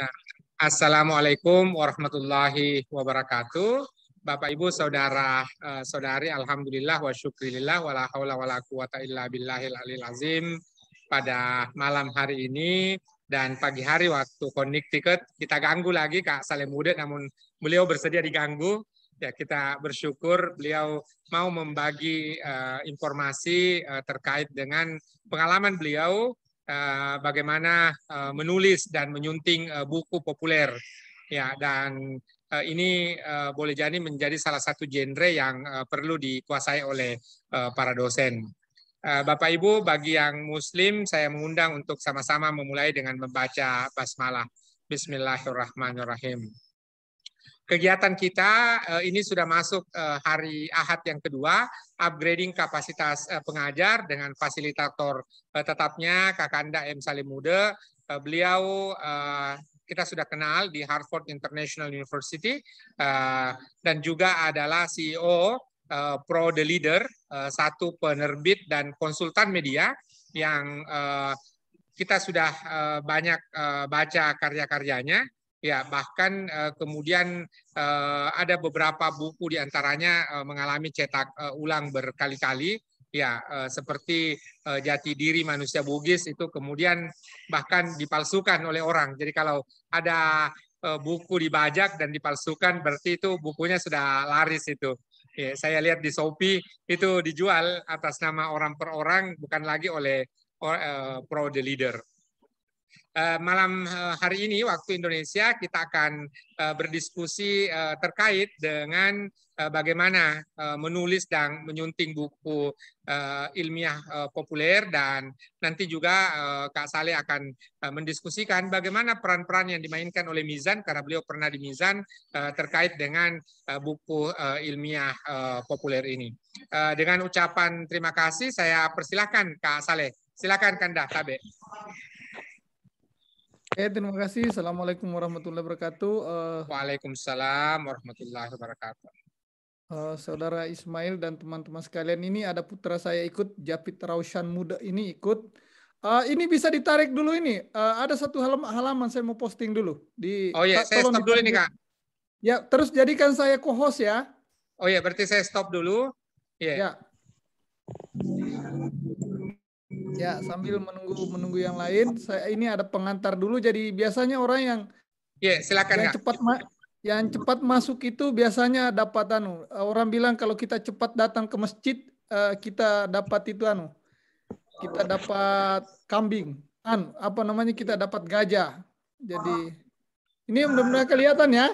Nah, Assalamualaikum warahmatullahi wabarakatuh. Bapak Ibu saudara saudari, alhamdulillah wa syukrilillah wala haula wala quwata illa billahil alil azim. Pada malam hari ini dan pagi hari waktu Connecticut, kita ganggu lagi Kak Salemude, namun beliau bersedia diganggu. Ya, kita bersyukur beliau mau membagi informasi terkait dengan pengalaman beliau bagaimana menulis dan menyunting buku populer, ya. Dan ini boleh jadi menjadi salah satu genre yang perlu dikuasai oleh para dosen. Bapak Ibu, bagi yang Muslim, saya mengundang untuk sama-sama memulai dengan membaca basmalah. Bismillahirrahmanirrahim. Kegiatan kita ini sudah masuk hari Ahad yang kedua, upgrading kapasitas pengajar dengan fasilitator tetapnya Kakanda M. Salemude. Beliau kita sudah kenal di Harvard International University dan juga adalah CEO Pro The Leader, satu penerbit dan konsultan media yang kita sudah banyak baca karya-karyanya. Ya, bahkan kemudian ada beberapa buku diantaranya mengalami cetak ulang berkali-kali. Ya, seperti Jati Diri Manusia Bugis itu kemudian bahkan dipalsukan oleh orang. Jadi kalau ada buku dibajak dan dipalsukan, berarti itu bukunya sudah laris itu. Ya, saya lihat di Shopee itu dijual atas nama orang per orang, bukan lagi oleh Pro The Leader. Malam hari ini waktu Indonesia kita akan berdiskusi terkait dengan bagaimana menulis dan menyunting buku ilmiah populer, dan nanti juga Kak Saleh akan mendiskusikan bagaimana peran-peran yang dimainkan oleh Mizan, karena beliau pernah di Mizan terkait dengan buku ilmiah populer ini. Dengan ucapan terima kasih, saya persilahkan Kak Saleh. Silakan Kanda Tabe. Terima kasih. Assalamualaikum warahmatullahi wabarakatuh. Waalaikumsalam warahmatullahi wabarakatuh. Saudara Ismail dan teman-teman sekalian, ini ada putra saya ikut, Japit Raushan Muda ini ikut. Ini bisa ditarik dulu ini. Ada satu halaman saya mau posting dulu. Oh iya, saya stop dulu nih Kak. Ya, terus jadikan saya co-host ya. Oh iya, berarti saya stop dulu. Yeah. Ya, sambil menunggu yang lain, ini ada pengantar dulu. Jadi biasanya orang yang silakan yang cepat masuk itu biasanya dapat orang bilang kalau kita cepat datang ke masjid, kita dapat kita dapat kambing, kita dapat gajah. Jadi ini benar-benar kelihatan ya.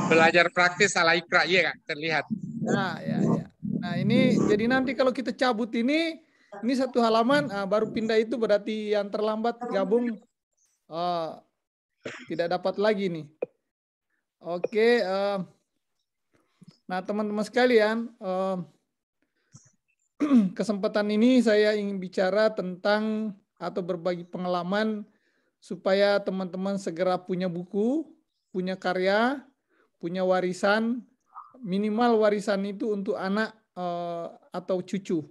Belajar praktis ala Iqra, iya Kak, terlihat. Nah ini jadi nanti kalau kita cabut ini satu halaman, baru pindah itu berarti yang terlambat gabung tidak dapat lagi nih. Oke, nah teman-teman sekalian, kesempatan ini saya ingin bicara tentang atau berbagi pengalaman supaya teman-teman segera punya buku, punya karya, punya warisan, minimal warisan itu untuk anak atau cucu,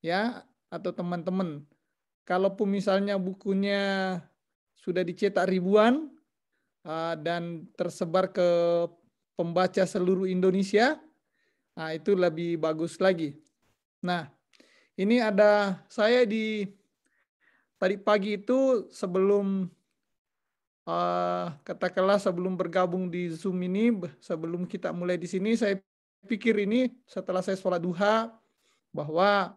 ya, atau teman-teman. Kalaupun misalnya bukunya sudah dicetak ribuan dan tersebar ke pembaca seluruh Indonesia, nah itu lebih bagus lagi. Nah, ini ada saya tadi pagi itu sebelum katakanlah sebelum bergabung di Zoom ini, sebelum kita mulai di sini, saya pikir ini setelah saya sholat duha bahwa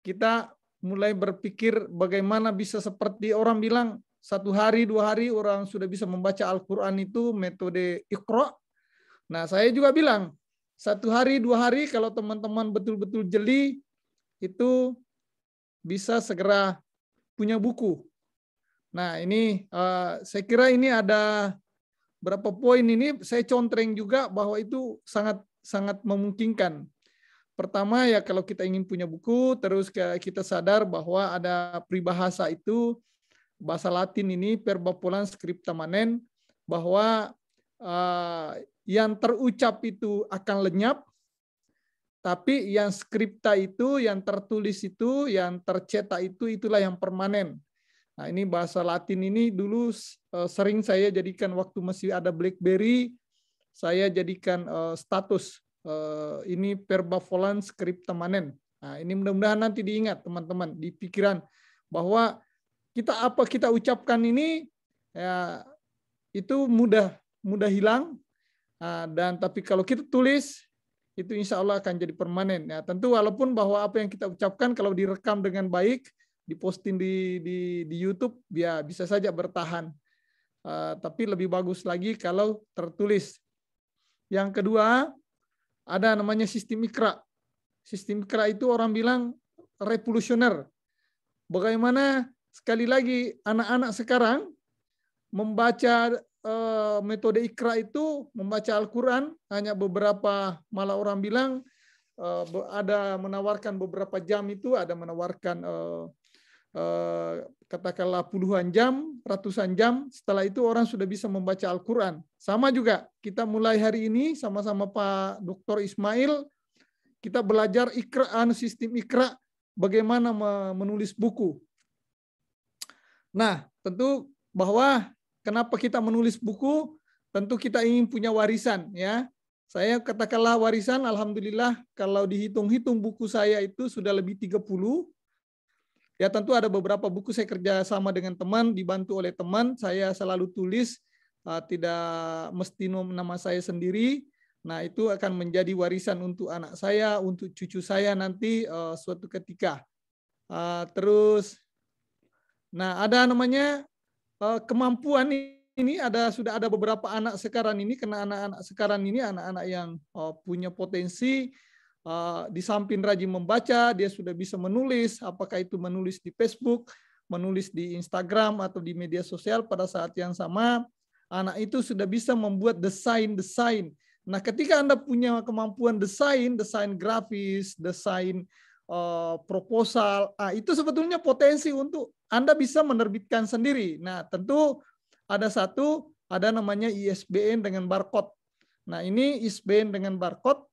kita mulai berpikir bagaimana bisa seperti orang bilang 1 hari 2 hari orang sudah bisa membaca Al-Quran itu metode Iqra. Nah saya juga bilang 1 hari 2 hari kalau teman-teman betul-betul jeli itu bisa segera punya buku. Nah ini saya kira ini ada berapa poin ini saya contreng juga bahwa itu sangat memungkinkan. Pertama ya kalau kita ingin punya buku, terus kita sadar bahwa ada peribahasa itu, bahasa Latin ini verba polans scripta manen, bahwa yang terucap itu akan lenyap, tapi yang skripta itu, yang tertulis itu, yang tercetak itu, itulah yang permanen. Nah, ini bahasa Latin ini dulu sering saya jadikan waktu masih ada BlackBerry, saya jadikan status ini verba volans scripta manen. Nah, ini mudah-mudahan nanti diingat teman-teman di pikiran bahwa apa kita ucapkan ini ya itu mudah hilang. Dan tapi kalau kita tulis itu insya Allah akan jadi permanen. Ya, tentu walaupun bahwa apa yang kita ucapkan kalau direkam dengan baik, diposting di YouTube, ya bisa saja bertahan. Tapi lebih bagus lagi kalau tertulis. Yang kedua, ada namanya sistem Iqra. Sistem Iqra itu orang bilang revolusioner. Bagaimana sekali lagi anak-anak sekarang membaca metode Iqra itu, membaca Al-Quran, hanya beberapa, malah orang bilang ada menawarkan beberapa jam itu, ada menawarkan katakanlah puluhan jam, ratusan jam, setelah itu orang sudah bisa membaca Al-Quran. Sama juga, kita mulai hari ini sama-sama Pak Dr. Ismail, kita belajar Iqra, sistem Iqra, bagaimana menulis buku. Nah, tentu bahwa kenapa kita menulis buku? Tentu kita ingin punya warisan, ya. Saya katakanlah warisan, alhamdulillah kalau dihitung-hitung buku saya itu sudah lebih 30. Ya tentu ada beberapa buku saya kerja sama dengan teman, dibantu oleh teman, saya selalu tulis, tidak mesti nama saya sendiri. Nah, itu akan menjadi warisan untuk anak saya, untuk cucu saya nanti suatu ketika. Terus, nah ada namanya kemampuan ini sudah ada beberapa anak sekarang ini, karena anak-anak sekarang ini anak-anak yang punya potensi, di samping rajin membaca, dia sudah bisa menulis, apakah itu menulis di Facebook, menulis di Instagram atau di media sosial. Pada saat yang sama, anak itu sudah bisa membuat desain. Nah, ketika Anda punya kemampuan desain grafis, desain proposal, itu sebetulnya potensi untuk Anda bisa menerbitkan sendiri. Nah, tentu ada namanya ISBN dengan barcode. Nah, ini ISBN dengan barcode,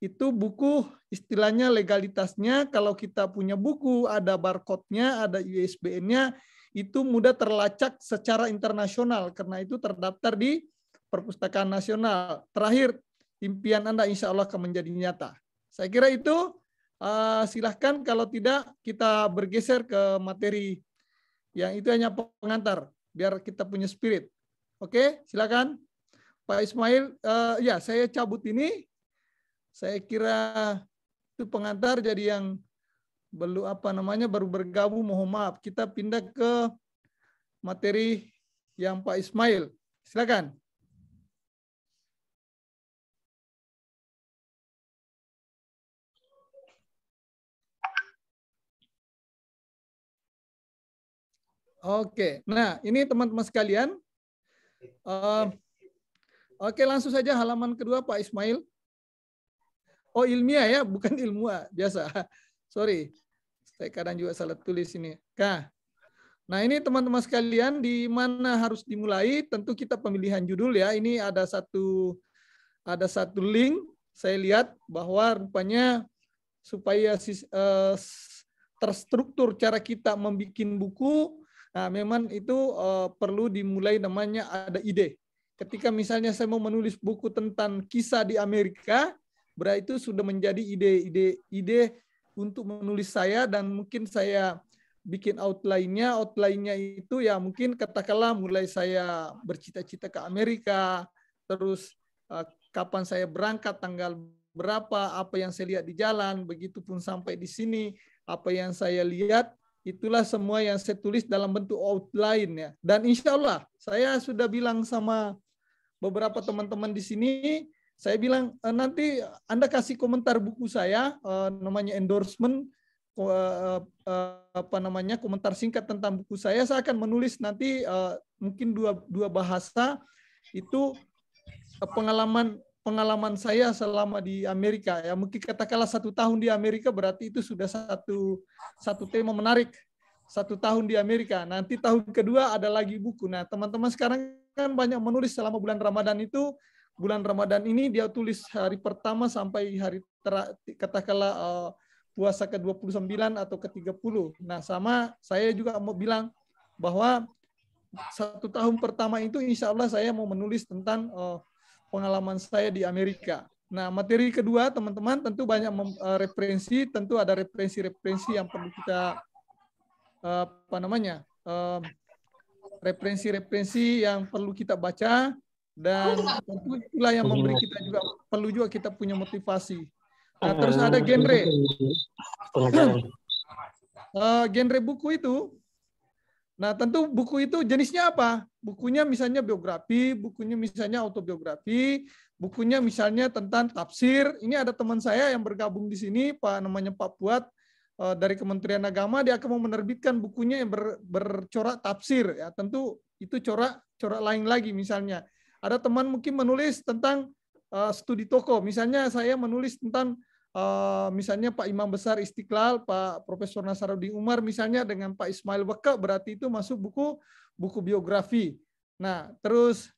itu buku istilahnya legalitasnya, kalau kita punya buku, ada barcode-nya, ada ISBN-nya, itu mudah terlacak secara internasional, karena itu terdaftar di Perpustakaan Nasional. Terakhir, impian Anda insya Allah akan menjadi nyata. Saya kira itu, silahkan kalau tidak kita bergeser ke materi yang itu hanya pengantar, biar kita punya spirit. Oke, silakan Pak Ismail. Ya, saya cabut ini. Saya kira itu pengantar, jadi yang baru bergabung mohon maaf. Kita pindah ke materi yang Pak Ismail. Silakan. Oke, nah ini teman-teman sekalian. Oke, langsung saja halaman kedua Pak Ismail. Oh, ilmiah ya, bukan ilmuah biasa. Sorry, saya kadang juga salah tulis ini. Nah ini teman-teman sekalian, di mana harus dimulai? Tentu kita pemilihan judul ya. Ini ada satu link. Saya lihat bahwa rupanya supaya terstruktur cara kita membuat buku. Nah, memang itu perlu dimulai, namanya ada ide. Ketika misalnya saya mau menulis buku tentang kisah di Amerika, berarti itu sudah menjadi ide untuk menulis saya, dan mungkin saya bikin outline-nya. Outline-nya itu ya mungkin katakanlah mulai saya bercita-cita ke Amerika, terus kapan saya berangkat, tanggal berapa, apa yang saya lihat di jalan, begitupun sampai di sini, apa yang saya lihat. Itulah semua yang saya tulis dalam bentuk outline ya. Dan insya Allah saya sudah bilang sama beberapa teman-teman di sini, saya bilang nanti Anda kasih komentar buku saya, namanya endorsement, komentar singkat tentang buku saya akan menulis nanti mungkin dua bahasa, itu pengalaman saya selama di Amerika ya. Mungkin katakanlah 1 tahun di Amerika, berarti itu sudah satu tema menarik. 1 tahun di Amerika, nanti tahun kedua ada lagi buku. Nah, teman-teman sekarang kan banyak menulis selama bulan Ramadan itu. Bulan Ramadan ini dia tulis hari pertama sampai hari katakanlah puasa ke-29 atau ke-30. Nah, sama saya juga mau bilang bahwa 1 tahun pertama itu insya Allah saya mau menulis tentang pengalaman saya di Amerika. Nah, materi kedua teman-teman tentu banyak referensi, tentu ada referensi-referensi yang perlu kita referensi-referensi yang perlu kita baca, dan tentu itulah yang memberi kita juga perlu juga kita punya motivasi. Nah, terus ada genre. Genre buku itu. Nah, tentu buku itu jenisnya apa? Bukunya misalnya biografi, bukunya misalnya autobiografi, bukunya misalnya tentang tafsir. Ini ada teman saya yang bergabung di sini, namanya Pak Fuad dari Kementerian Agama. Dia akan mau menerbitkan bukunya yang bercorak tafsir. Ya, tentu itu corak lain lagi misalnya. Ada teman mungkin menulis tentang studi tokoh. Misalnya saya menulis tentang misalnya Pak Imam Besar Istiqlal, Pak Profesor Nasaruddin Umar misalnya dengan Pak Ismail Weka, berarti itu masuk buku biografi. Nah, terus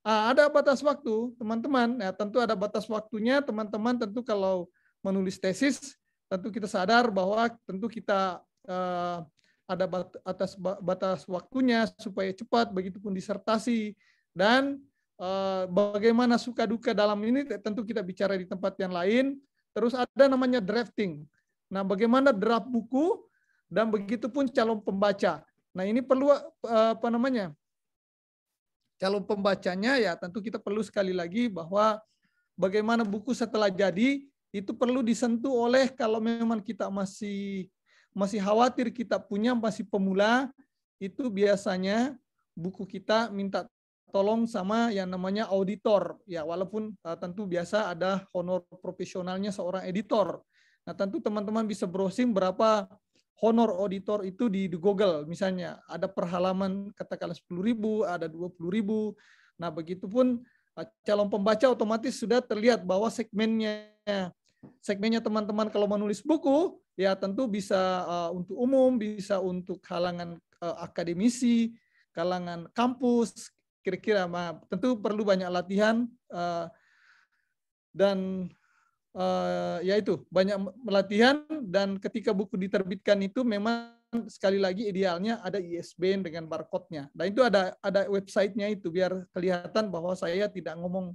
ada batas waktu, teman-teman. Ya, tentu ada batas waktunya, teman-teman. Tentu kalau menulis tesis, tentu kita sadar bahwa tentu kita ada batas waktunya supaya cepat, begitupun disertasi. Dan bagaimana suka duka dalam ini tentu kita bicara di tempat yang lain. Terus ada namanya drafting. Nah, bagaimana draft buku dan begitupun calon pembaca. Nah, ini perlu calon pembacanya ya tentu kita perlu sekali lagi bahwa bagaimana buku setelah jadi itu perlu disentuh oleh, kalau memang kita masih khawatir kita punya masih pemula, itu biasanya buku kita minta tolong sama yang namanya auditor, ya walaupun tentu biasa ada honor profesionalnya seorang editor. Nah, tentu teman-teman bisa browsing berapa honor auditor itu di Google, misalnya ada per halaman katakanlah 10.000, ada 20.000. Nah, begitupun calon pembaca otomatis sudah terlihat bahwa segmennya teman-teman kalau menulis buku ya tentu bisa untuk umum, bisa untuk kalangan akademisi, kalangan kampus. Kira-kira tentu perlu banyak latihan dan ya itu banyak latihan, dan ketika buku diterbitkan itu memang sekali lagi idealnya ada ISBN dengan barcode-nya. Dan itu ada website-nya itu biar kelihatan bahwa saya tidak ngomong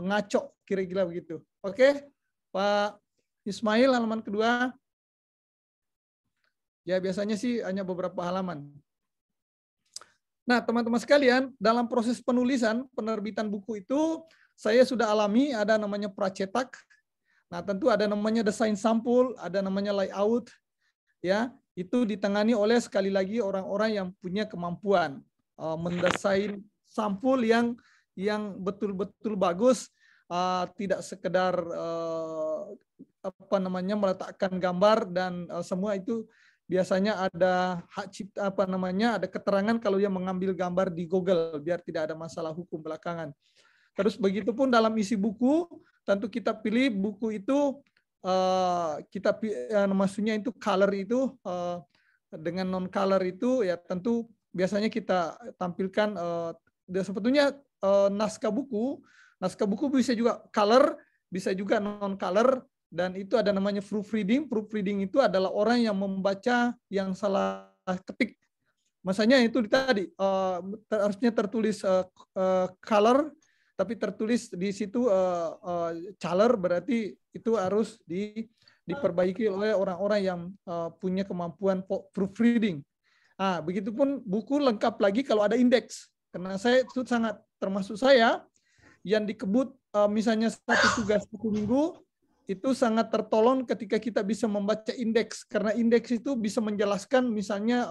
ngaco, kira-kira begitu. Oke, Pak Ismail, halaman kedua. Ya biasanya sih hanya beberapa halaman. Nah, teman-teman sekalian, dalam proses penerbitan buku itu, saya sudah alami, ada namanya pracetak. Nah, tentu ada namanya desain sampul, ada namanya layout. Ya, itu ditangani oleh sekali lagi orang-orang yang punya kemampuan mendesain sampul yang betul-betul bagus, tidak sekedar meletakkan gambar dan semua itu. Biasanya ada hak cipta ada keterangan kalau dia mengambil gambar di Google biar tidak ada masalah hukum belakangan. Terus begitupun dalam isi buku, tentu kita pilih buku itu maksudnya itu color itu dengan non color itu ya tentu biasanya kita tampilkan sebetulnya naskah buku bisa juga color, bisa juga non color. Dan itu ada namanya proofreading. Proofreading itu adalah orang yang membaca yang salah ketik. Masanya itu tadi harusnya tertulis color, tapi tertulis di situ color, berarti itu harus diperbaiki oleh orang-orang yang punya kemampuan proofreading. Nah, begitupun buku lengkap lagi kalau ada indeks. Karena saya itu sangat termasuk saya yang dikebut misalnya satu tugas 1 minggu, itu sangat tertolong ketika kita bisa membaca indeks, karena indeks itu bisa menjelaskan misalnya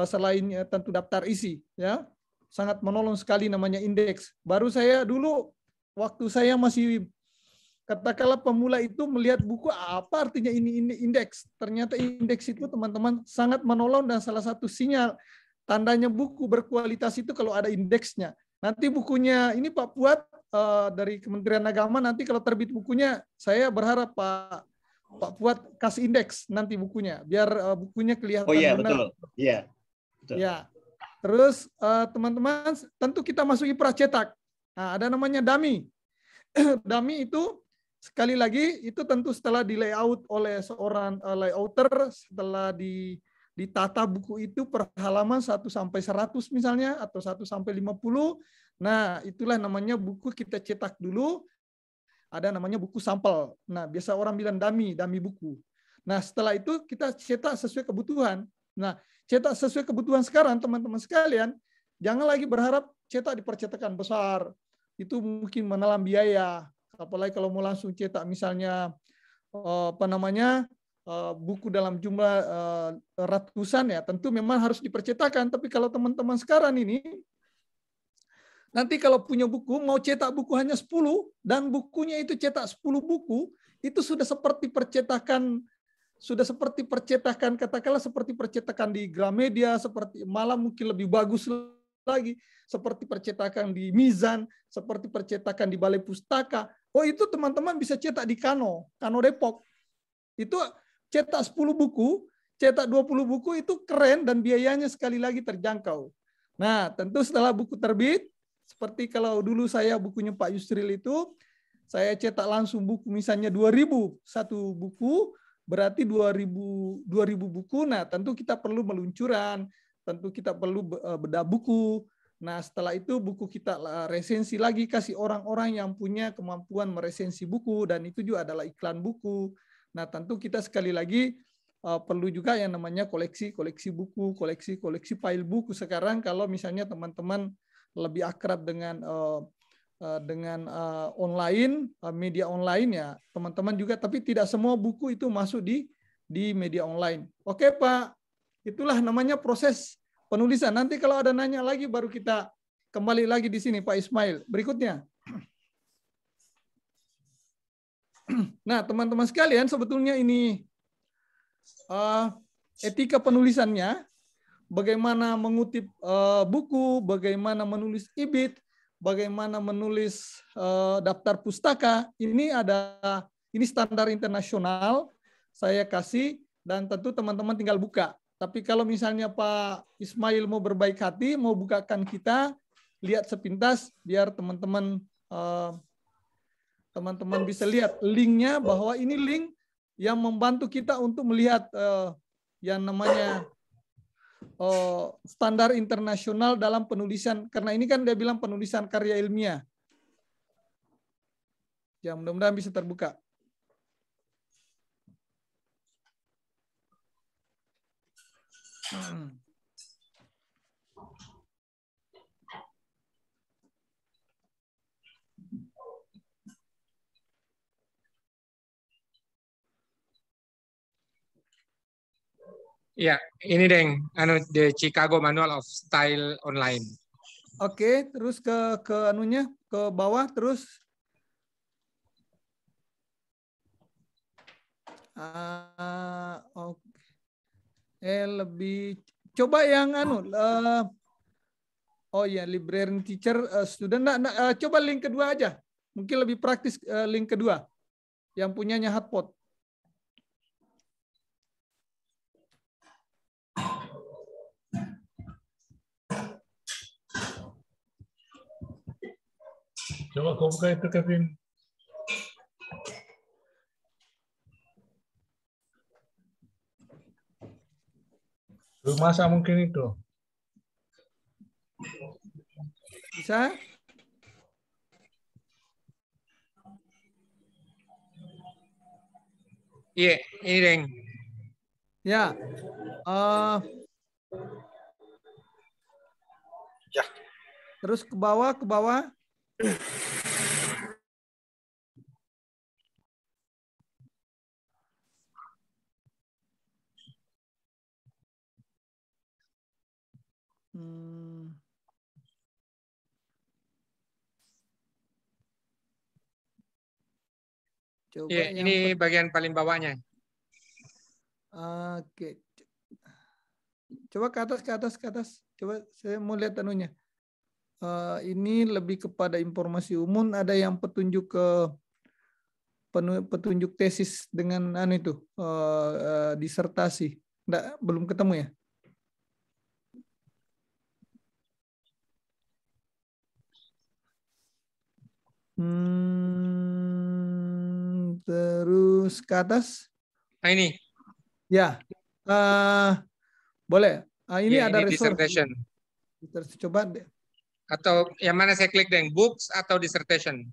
selain tentu daftar isi, ya sangat menolong sekali namanya indeks. Baru saya dulu waktu saya masih katakanlah pemula itu melihat buku apa artinya ini indeks. Ternyata indeks itu teman-teman sangat menolong, dan salah satu sinyal tandanya buku berkualitas itu kalau ada indeksnya. Nanti bukunya ini Pak Fuad dari Kementerian Agama, nanti kalau terbit bukunya saya berharap Pak Fuad kasih indeks nanti bukunya biar bukunya kelihatan benar. Iya, betul. Ya. Terus teman-teman tentu kita masuki pracetak. Nah, ada namanya dummy. Dummy itu sekali lagi itu tentu setelah di layout oleh seorang layouter, setelah ditata buku itu per halaman 1 sampai 100 misalnya, atau 1 sampai 50. Nah, itulah namanya buku kita cetak dulu, ada namanya buku sampel. Nah, biasa orang bilang dummy buku. Nah, setelah itu kita cetak sesuai kebutuhan. Nah, cetak sesuai kebutuhan sekarang, teman-teman sekalian, jangan lagi berharap cetak di percetakan besar. Itu mungkin menelan biaya. Apalagi kalau mau langsung cetak misalnya buku dalam jumlah ratusan, ya tentu memang harus dipercetakan. Tapi kalau teman-teman sekarang ini nanti kalau punya buku mau cetak buku hanya 10 dan bukunya itu cetak 10 buku, itu sudah seperti percetakan katakanlah seperti percetakan di Gramedia, seperti malah mungkin lebih bagus lagi, seperti percetakan di Mizan, seperti percetakan di Balai Pustaka. Oh, itu teman-teman bisa cetak di Kano Depok. Itu cetak 10 buku, cetak 20 buku, itu keren dan biayanya sekali lagi terjangkau. Nah, tentu setelah buku terbit, seperti kalau dulu saya bukunya Pak Yusril itu, saya cetak langsung buku misalnya 2.000 satu buku, berarti 2.000 buku. Nah, tentu kita perlu meluncuran, tentu kita perlu bedah buku. Nah, setelah itu buku kita resensi lagi, kasih orang-orang yang punya kemampuan meresensi buku, dan itu juga adalah iklan buku. Nah, tentu kita sekali lagi perlu juga yang namanya koleksi buku, koleksi file buku. Sekarang kalau misalnya teman-teman lebih akrab dengan online, media online, ya teman-teman juga, tapi tidak semua buku itu masuk di media online. Oke Pak, itulah namanya proses penulisan. Nanti kalau ada nanya lagi baru kita kembali lagi di sini Pak Ismail. Berikutnya. Nah, teman-teman sekalian, sebetulnya ini etika penulisannya, bagaimana mengutip buku, bagaimana menulis ibid, bagaimana menulis daftar pustaka. Ini standar internasional saya kasih, dan tentu teman-teman tinggal buka. Tapi kalau misalnya Pak Ismail mau berbaik hati, mau bukakan kita, lihat sepintas biar teman-teman bisa lihat linknya, bahwa ini link yang membantu kita untuk melihat yang namanya standar internasional dalam penulisan, karena ini kan dia bilang penulisan karya ilmiah. Ya, mudah-mudahan bisa terbuka. Ya, ini Deng, The Chicago Manual of Style Online. Oke, terus ke anunya, ke bawah terus. Lebih coba yang oh ya, librarian teacher student. Coba link kedua aja. Mungkin lebih praktis link kedua yang punyanya Hotpot. Coba kau buka itu, Kevin. Belum masak mungkin itu. Bisa? Iya, ini Deng. Ya. Ya. Terus ke bawah, ke bawah. Coba ya, ini bagian paling bawahnya. Oke. Coba ke atas. Coba saya mau lihat anunya. Ini lebih kepada informasi umum. Ada yang petunjuk ke petunjuk tesis dengan disertasi. Belum ketemu ya? Terus ke atas. Nah, ini. Ya. Boleh. Ini Ya, ada ini resource. dissertation. Coba deh. Atau yang mana saya klik dengan books atau dissertation?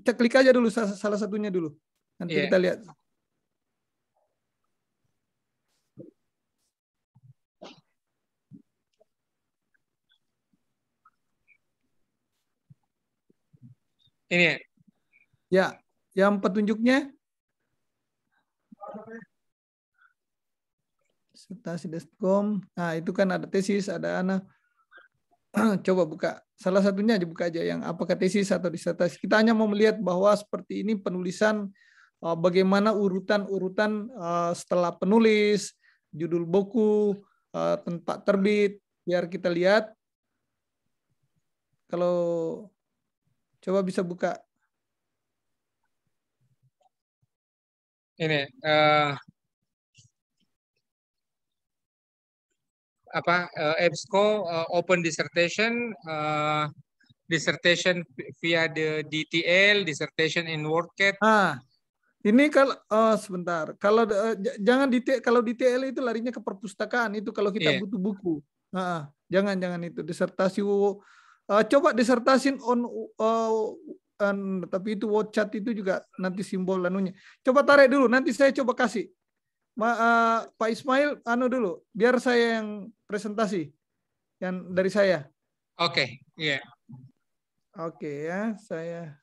Klik aja dulu salah satunya dulu. Nanti Iya. kita lihat. Ini. Ya, yang petunjuknya. Disertasi.com. Nah, itu kan ada tesis, ada anak. Coba buka. Salah satunya aja buka aja yang apakah tesis atau disertasi. Kita hanya mau melihat bahwa seperti ini penulisan, bagaimana urutan-urutan setelah penulis, judul buku, tempat terbit, biar kita lihat. Kalau coba bisa buka. Ini EBSCO open dissertation, dissertation via the DTL, dissertation in WordCat. Ini kalau sebentar, kalau jangan kalau DTL itu larinya ke perpustakaan itu kalau kita butuh buku. Jangan itu disertasi. Coba disertasi tapi itu WordCat itu juga nanti simbol anunya. Coba tarik dulu, nanti saya coba kasih. Pak Ismail, dulu, biar saya yang presentasi, yang dari saya. Oke, iya. Oke ya, saya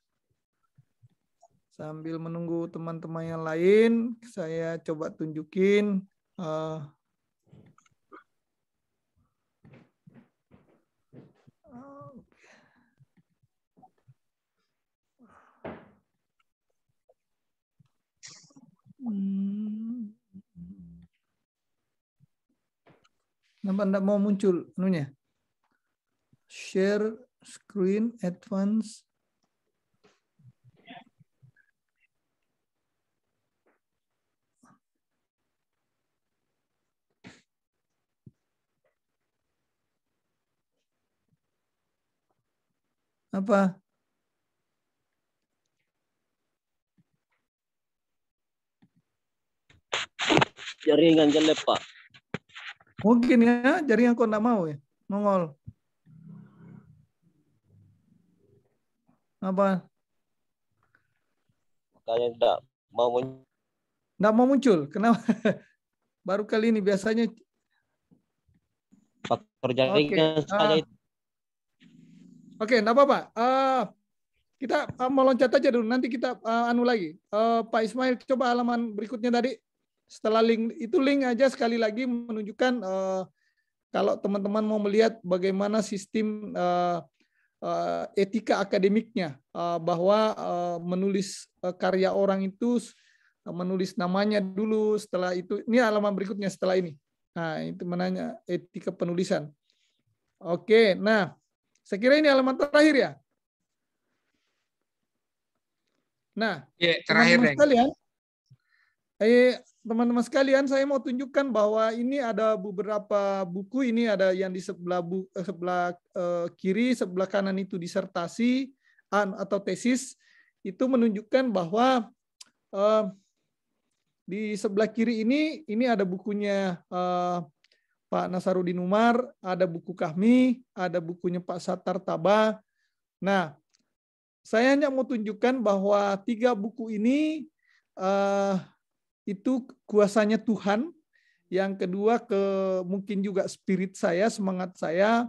sambil menunggu teman-teman yang lain, saya coba tunjukin. Kenapa enggak mau muncul anunya? Share screen advance. Apa? Jaringan jelek, Pak. Mungkin ya, jaringan kok enggak mau ya. Mongol. Apa? Makanya enggak mau muncul. Kenapa? Baru kali ini biasanya faktor jaringan saja itu. Oke, enggak apa-apa. Kita mau loncat aja dulu. Nanti kita lagi. Pak Ismail, coba halaman berikutnya tadi. Setelah link aja sekali lagi menunjukkan kalau teman-teman mau melihat bagaimana sistem etika akademiknya, bahwa menulis karya orang itu menulis namanya dulu, setelah itu ini halaman berikutnya setelah ini. Nah, itu menanya etika penulisan. Oke, nah saya kira ini halaman terakhir ya. Nah, teman-teman sekalian, teman-teman sekalian, saya mau tunjukkan bahwa ini ada beberapa buku. Ini ada yang di sebelah kiri, sebelah kanan itu disertasi atau tesis. Itu menunjukkan bahwa di sebelah kiri ini ada bukunya Pak Nasarudin Umar, ada buku kami, ada bukunya Pak Sattar Taba. Nah, saya hanya mau tunjukkan bahwa 3 buku ini itu kuasanya Tuhan. Yang kedua mungkin juga spirit saya, semangat saya.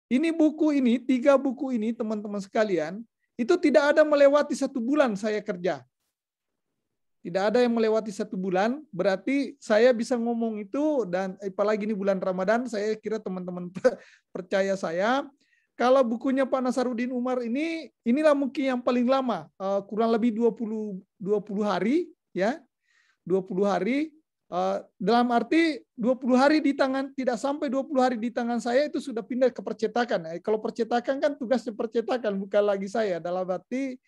Ini 3 buku ini teman-teman sekalian, itu tidak ada melewati 1 bulan saya kerja. Tidak ada yang melewati 1 bulan, berarti saya bisa ngomong itu, dan apalagi ini bulan Ramadan, saya kira teman-teman percaya saya. Kalau bukunya Pak Nasarudin Umar inilah mungkin yang paling lama, kurang lebih 20 hari ya. 20 hari, dalam arti 20 hari di tangan, tidak sampai 20 hari di tangan saya itu sudah pindah ke percetakan. Kalau percetakan kan tugasnya percetakan, bukan lagi saya. Dalam arti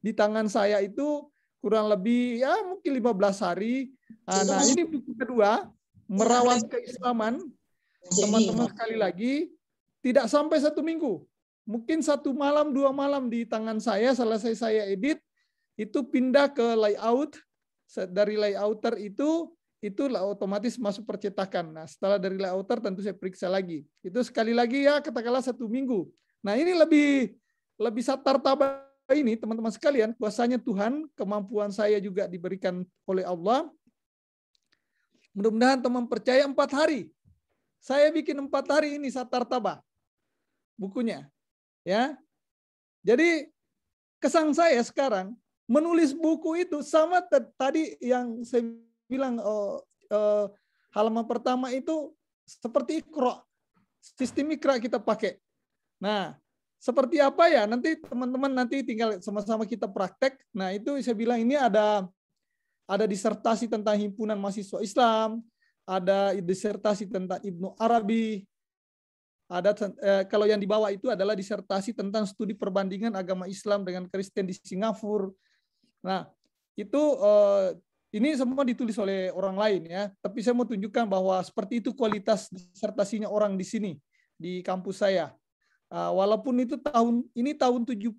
di tangan saya itu kurang lebih ya mungkin 15 hari. Nah, ini buku kedua, Merawat Keislaman. Teman-teman sekali lagi, tidak sampai 1 minggu. Mungkin 1 malam, 2 malam di tangan saya, selesai saya edit, itu pindah ke layout. Dari layouter itu itu otomatis masuk percetakan. Nah, setelah dari layouter tentu saya periksa lagi. Itu sekali lagi ya katakanlah 1 minggu. Nah, ini lebih satar tabah ini teman-teman sekalian, kuasanya Tuhan, kemampuan saya juga diberikan oleh Allah. Mudah-mudahan teman percaya 4 hari. Saya bikin 4 hari ini satar tabah bukunya. Ya. Jadi kesan saya sekarang menulis buku itu sama tadi yang saya bilang halaman pertama itu seperti Iqra. Sistem Iqra kita pakai. Nah, seperti apa ya? Nanti teman-teman nanti tinggal sama-sama kita praktek. Nah, itu saya bilang ini ada disertasi tentang himpunan mahasiswa Islam, ada disertasi tentang Ibnu Arabi, ada kalau yang di bawah itu adalah disertasi tentang studi perbandingan agama Islam dengan Kristen di Singapura. Nah, itu ini semua ditulis oleh orang lain ya. Tapi saya mau tunjukkan bahwa seperti itu kualitas disertasinya orang di sini di kampus saya. Walaupun itu tahun 75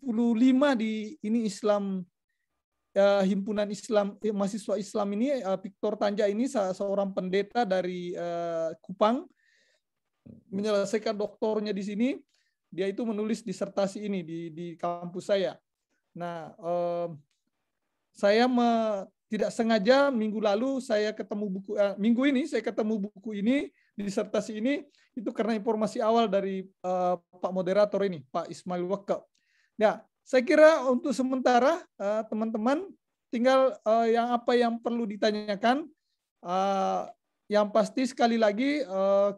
di ini Islam himpunan Islam mahasiswa Islam ini Victor Tanja ini seorang pendeta dari Kupang menyelesaikan doktornya di sini, dia itu menulis disertasi ini di kampus saya. Nah, saya tidak sengaja minggu lalu saya ketemu buku minggu ini saya ketemu buku ini disertasi ini itu karena informasi awal dari Pak moderator ini, Pak Ismail Waka. Ya, saya kira untuk sementara teman-teman tinggal yang perlu ditanyakan. Yang pasti sekali lagi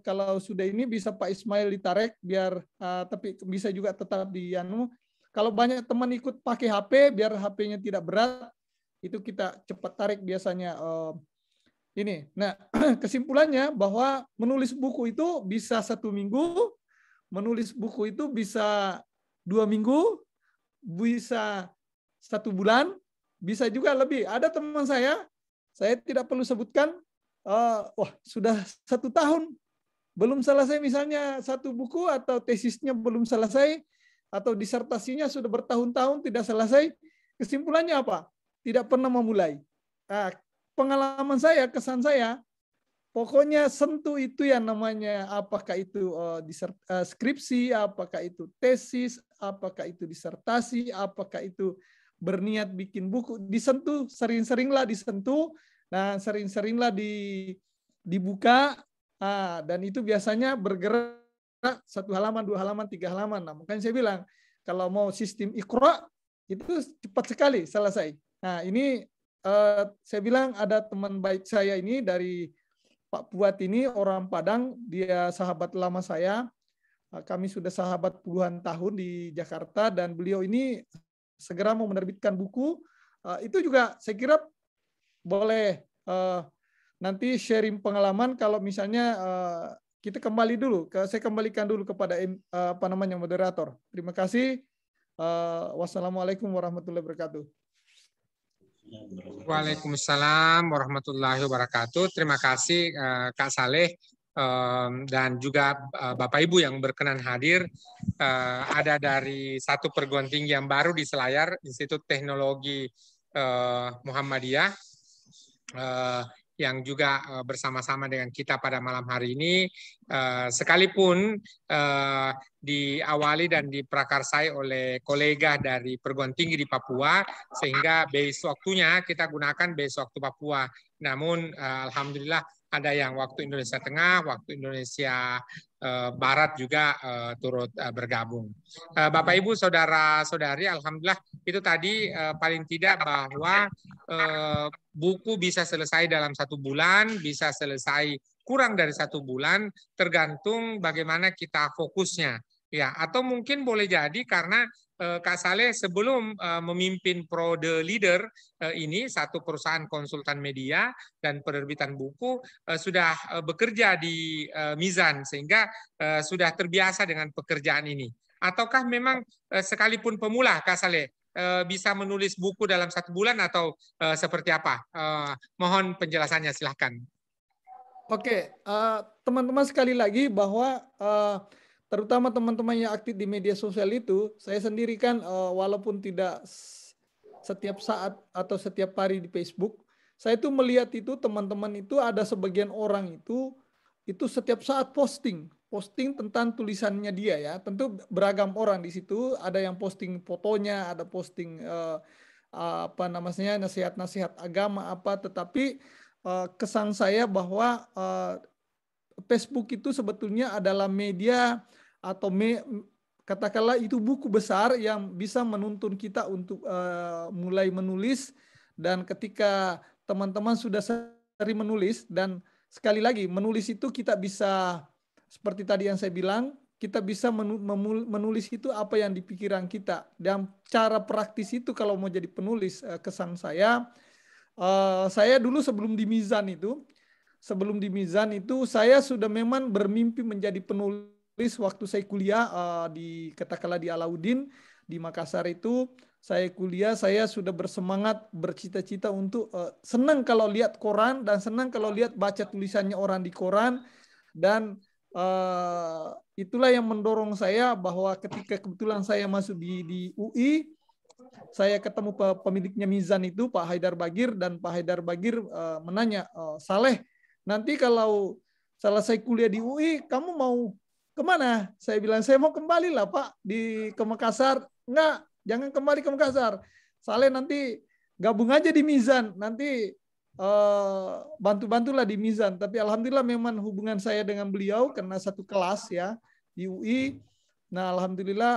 kalau sudah ini bisa Pak Ismail ditarik biar tapi bisa juga tetap di kalau banyak teman ikut pakai HP biar HP-nya tidak berat itu kita cepat tarik biasanya ini. Nah, kesimpulannya bahwa menulis buku itu bisa 1 minggu, menulis buku itu bisa 2 minggu, bisa 1 bulan, bisa juga lebih. Ada teman saya tidak perlu sebutkan, wah sudah 1 tahun belum selesai misalnya 1 buku atau tesisnya belum selesai atau disertasinya sudah bertahun-tahun tidak selesai. Kesimpulannya apa? Tidak pernah memulai. Nah, pengalaman saya, kesan saya, pokoknya sentuh itu yang namanya apakah itu skripsi, apakah itu tesis, apakah itu disertasi, apakah itu berniat bikin buku, disentuh, sering-seringlah disentuh, nah sering-seringlah dibuka, dan itu biasanya bergerak 1 halaman, 2 halaman, 3 halaman. Nah, makanya saya bilang, kalau mau sistem Iqra, itu cepat sekali selesai. Nah, ini saya bilang ada teman baik saya ini dari Pak Puat ini orang Padang, dia sahabat lama saya. Kami sudah sahabat puluhan tahun di Jakarta dan beliau ini segera mau menerbitkan buku. Itu juga saya kira boleh nanti sharing pengalaman kalau misalnya kita kembali dulu. Saya kembalikan dulu kepada moderator. Terima kasih. Wassalamualaikum warahmatullahi wabarakatuh. Waalaikumsalam warahmatullahi wabarakatuh. Terima kasih Kak Saleh dan juga Bapak Ibu yang berkenan hadir. Ada dari satu perguruan tinggi yang baru di Selayar, Institut Teknologi Muhammadiyah, yang juga bersama-sama dengan kita pada malam hari ini, sekalipun diawali dan diprakarsai oleh kolega dari perguruan tinggi di Papua, sehingga base waktunya kita gunakan base waktu Papua. Namun alhamdulillah ada yang waktu Indonesia Tengah, waktu Indonesia Barat juga turut bergabung. Bapak Ibu, saudara-saudari, alhamdulillah itu tadi paling tidak bahwa buku bisa selesai dalam 1 bulan, bisa selesai kurang dari 1 bulan, tergantung bagaimana kita fokusnya. Ya, atau mungkin boleh jadi karena Kak Saleh sebelum memimpin Prode Leader ini, satu perusahaan konsultan media dan penerbitan buku, sudah bekerja di Mizan sehingga sudah terbiasa dengan pekerjaan ini. Ataukah memang sekalipun pemula Kak Saleh bisa menulis buku dalam 1 bulan atau seperti apa? Mohon penjelasannya, silahkan. Oke, teman-teman sekali lagi bahwa terutama teman-teman yang aktif di media sosial itu, saya sendiri kan walaupun tidak setiap saat atau setiap hari di Facebook, saya tuh melihat itu teman-teman itu ada sebagian orang itu setiap saat posting tentang tulisannya dia ya. Tentu beragam orang di situ, ada yang posting fotonya, ada posting apa namanya nasihat-nasihat agama apa, tetapi kesan saya bahwa Facebook itu sebetulnya adalah media atau katakanlah itu buku besar yang bisa menuntun kita untuk mulai menulis, dan ketika teman-teman sudah sering menulis, dan sekali lagi menulis itu kita bisa seperti tadi yang saya bilang, kita bisa menulis itu apa yang di pikiran kita, dan cara praktis itu kalau mau jadi penulis kesan saya dulu sebelum di Mizan itu saya sudah memang bermimpi menjadi penulis waktu saya kuliah di katakanlah di Alauddin di Makassar itu. Saya kuliah, saya sudah bersemangat, bercita-cita untuk senang kalau lihat koran dan senang kalau lihat baca tulisannya orang di koran, dan itulah yang mendorong saya bahwa ketika kebetulan saya masuk di UI, saya ketemu pemiliknya Mizan itu Pak Haidar Bagir, dan Pak Haidar Bagir menanya, Saleh, nanti kalau selesai kuliah di UI kamu mau kemana? Saya bilang saya mau kembali lah Pak ke Makassar. Enggak, jangan kembali ke Makassar. Saleh nanti gabung aja di Mizan, nanti bantu-bantulah di Mizan. Tapi alhamdulillah memang hubungan saya dengan beliau karena satu kelas ya di UI. Nah alhamdulillah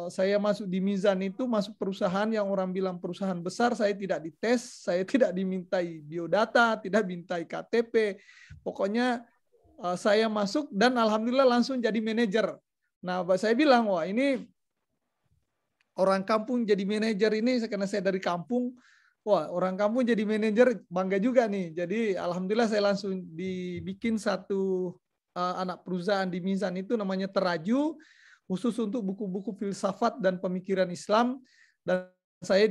saya masuk di Mizan itu, masuk perusahaan yang orang bilang perusahaan besar. Saya tidak dites, saya tidak dimintai biodata, tidak dimintai KTP. Pokoknya saya masuk dan alhamdulillah langsung jadi manajer. Nah saya bilang, wah ini orang kampung jadi manajer ini, karena saya dari kampung, wah orang kampung jadi manajer bangga juga nih. Jadi alhamdulillah saya langsung dibikin satu anak perusahaan di Mizan itu namanya Teraju, khusus untuk buku-buku filsafat dan pemikiran Islam. Dan saya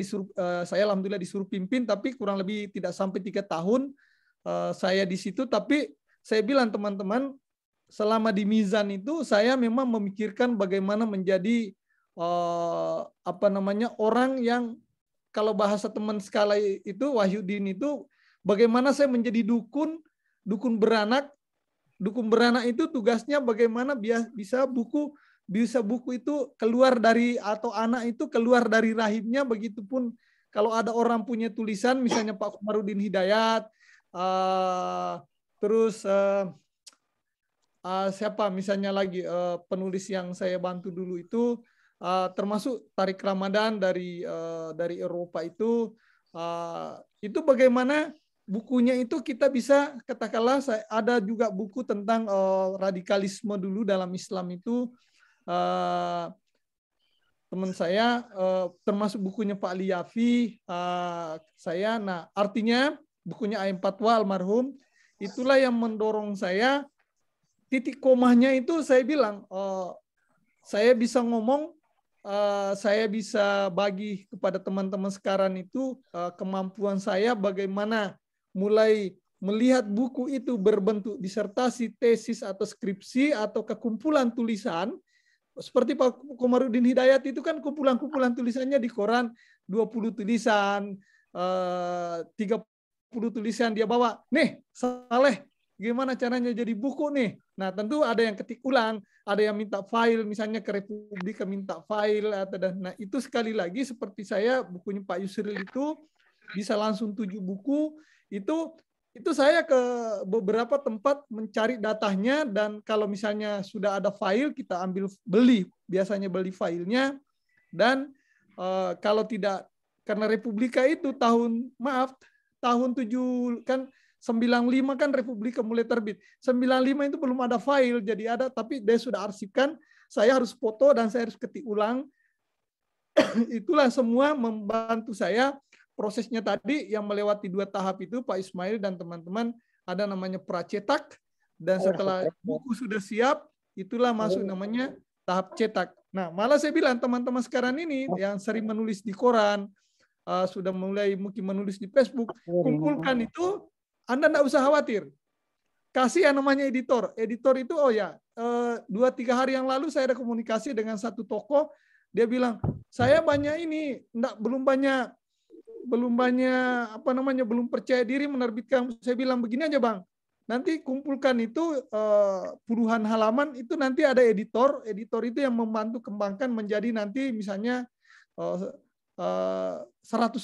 alhamdulillah disuruh pimpin, tapi kurang lebih tidak sampai 3 tahun saya di situ. Tapi saya bilang teman-teman, selama di Mizan itu saya memang memikirkan bagaimana menjadi orang yang, kalau bahasa teman sekali itu Wahyudin itu, bagaimana saya menjadi dukun beranak. Dukun beranak itu tugasnya bagaimana bisa buku itu keluar dari, atau anak itu keluar dari rahimnya. Begitupun kalau ada orang punya tulisan, misalnya Pak Komarudin Hidayat, terus siapa misalnya lagi penulis yang saya bantu dulu itu, termasuk Tarik Ramadan dari Eropa itu bagaimana bukunya itu kita bisa katakanlah, ada juga buku tentang radikalisme dulu dalam Islam itu, teman saya termasuk bukunya Pak Liafi, nah artinya bukunya A.M. Patwa almarhum, itulah yang mendorong saya. Titik komanya itu saya bilang, saya bisa ngomong, saya bisa bagi kepada teman-teman sekarang itu kemampuan saya bagaimana mulai melihat buku itu berbentuk disertasi, tesis, atau skripsi, atau kekumpulan tulisan. Seperti Pak Komarudin Hidayat itu kan kumpulan-kumpulan tulisannya di koran, 20 tulisan, 30 tulisan dia bawa. Nih, Saleh, gimana caranya jadi buku nih? Nah, tentu ada yang ketik ulang, ada yang minta file, misalnya ke Republika minta file, nah itu sekali lagi seperti saya bukunya Pak Yusril itu bisa langsung 7 buku, itu saya ke beberapa tempat mencari datanya, dan kalau misalnya sudah ada file kita biasanya beli filenya, dan kalau tidak, karena Republika itu tahun 7 kan 95 kan Republika mulai terbit. 95 itu belum ada file, jadi ada, tapi dia sudah arsipkan. Saya harus foto dan saya harus ketik ulang. Itulah semua membantu saya prosesnya tadi yang melewati 2 tahap itu. Pak Ismail dan teman-teman ada namanya pracetak, dan setelah buku sudah siap, itulah masuk namanya tahap cetak. Nah, malah saya bilang teman-teman sekarang ini yang sering menulis di koran, sudah mulai mungkin menulis di Facebook, kumpulkan itu. Anda tidak usah khawatir. Kasih yang namanya editor. Editor itu, 2-3 hari yang lalu saya ada komunikasi dengan satu tokoh. Dia bilang, saya banyak ini, belum banyak belum percaya diri menerbitkan. Saya bilang begini aja Bang, nanti kumpulkan itu puluhan halaman, itu nanti ada editor itu yang membantu kembangkan menjadi nanti misalnya 100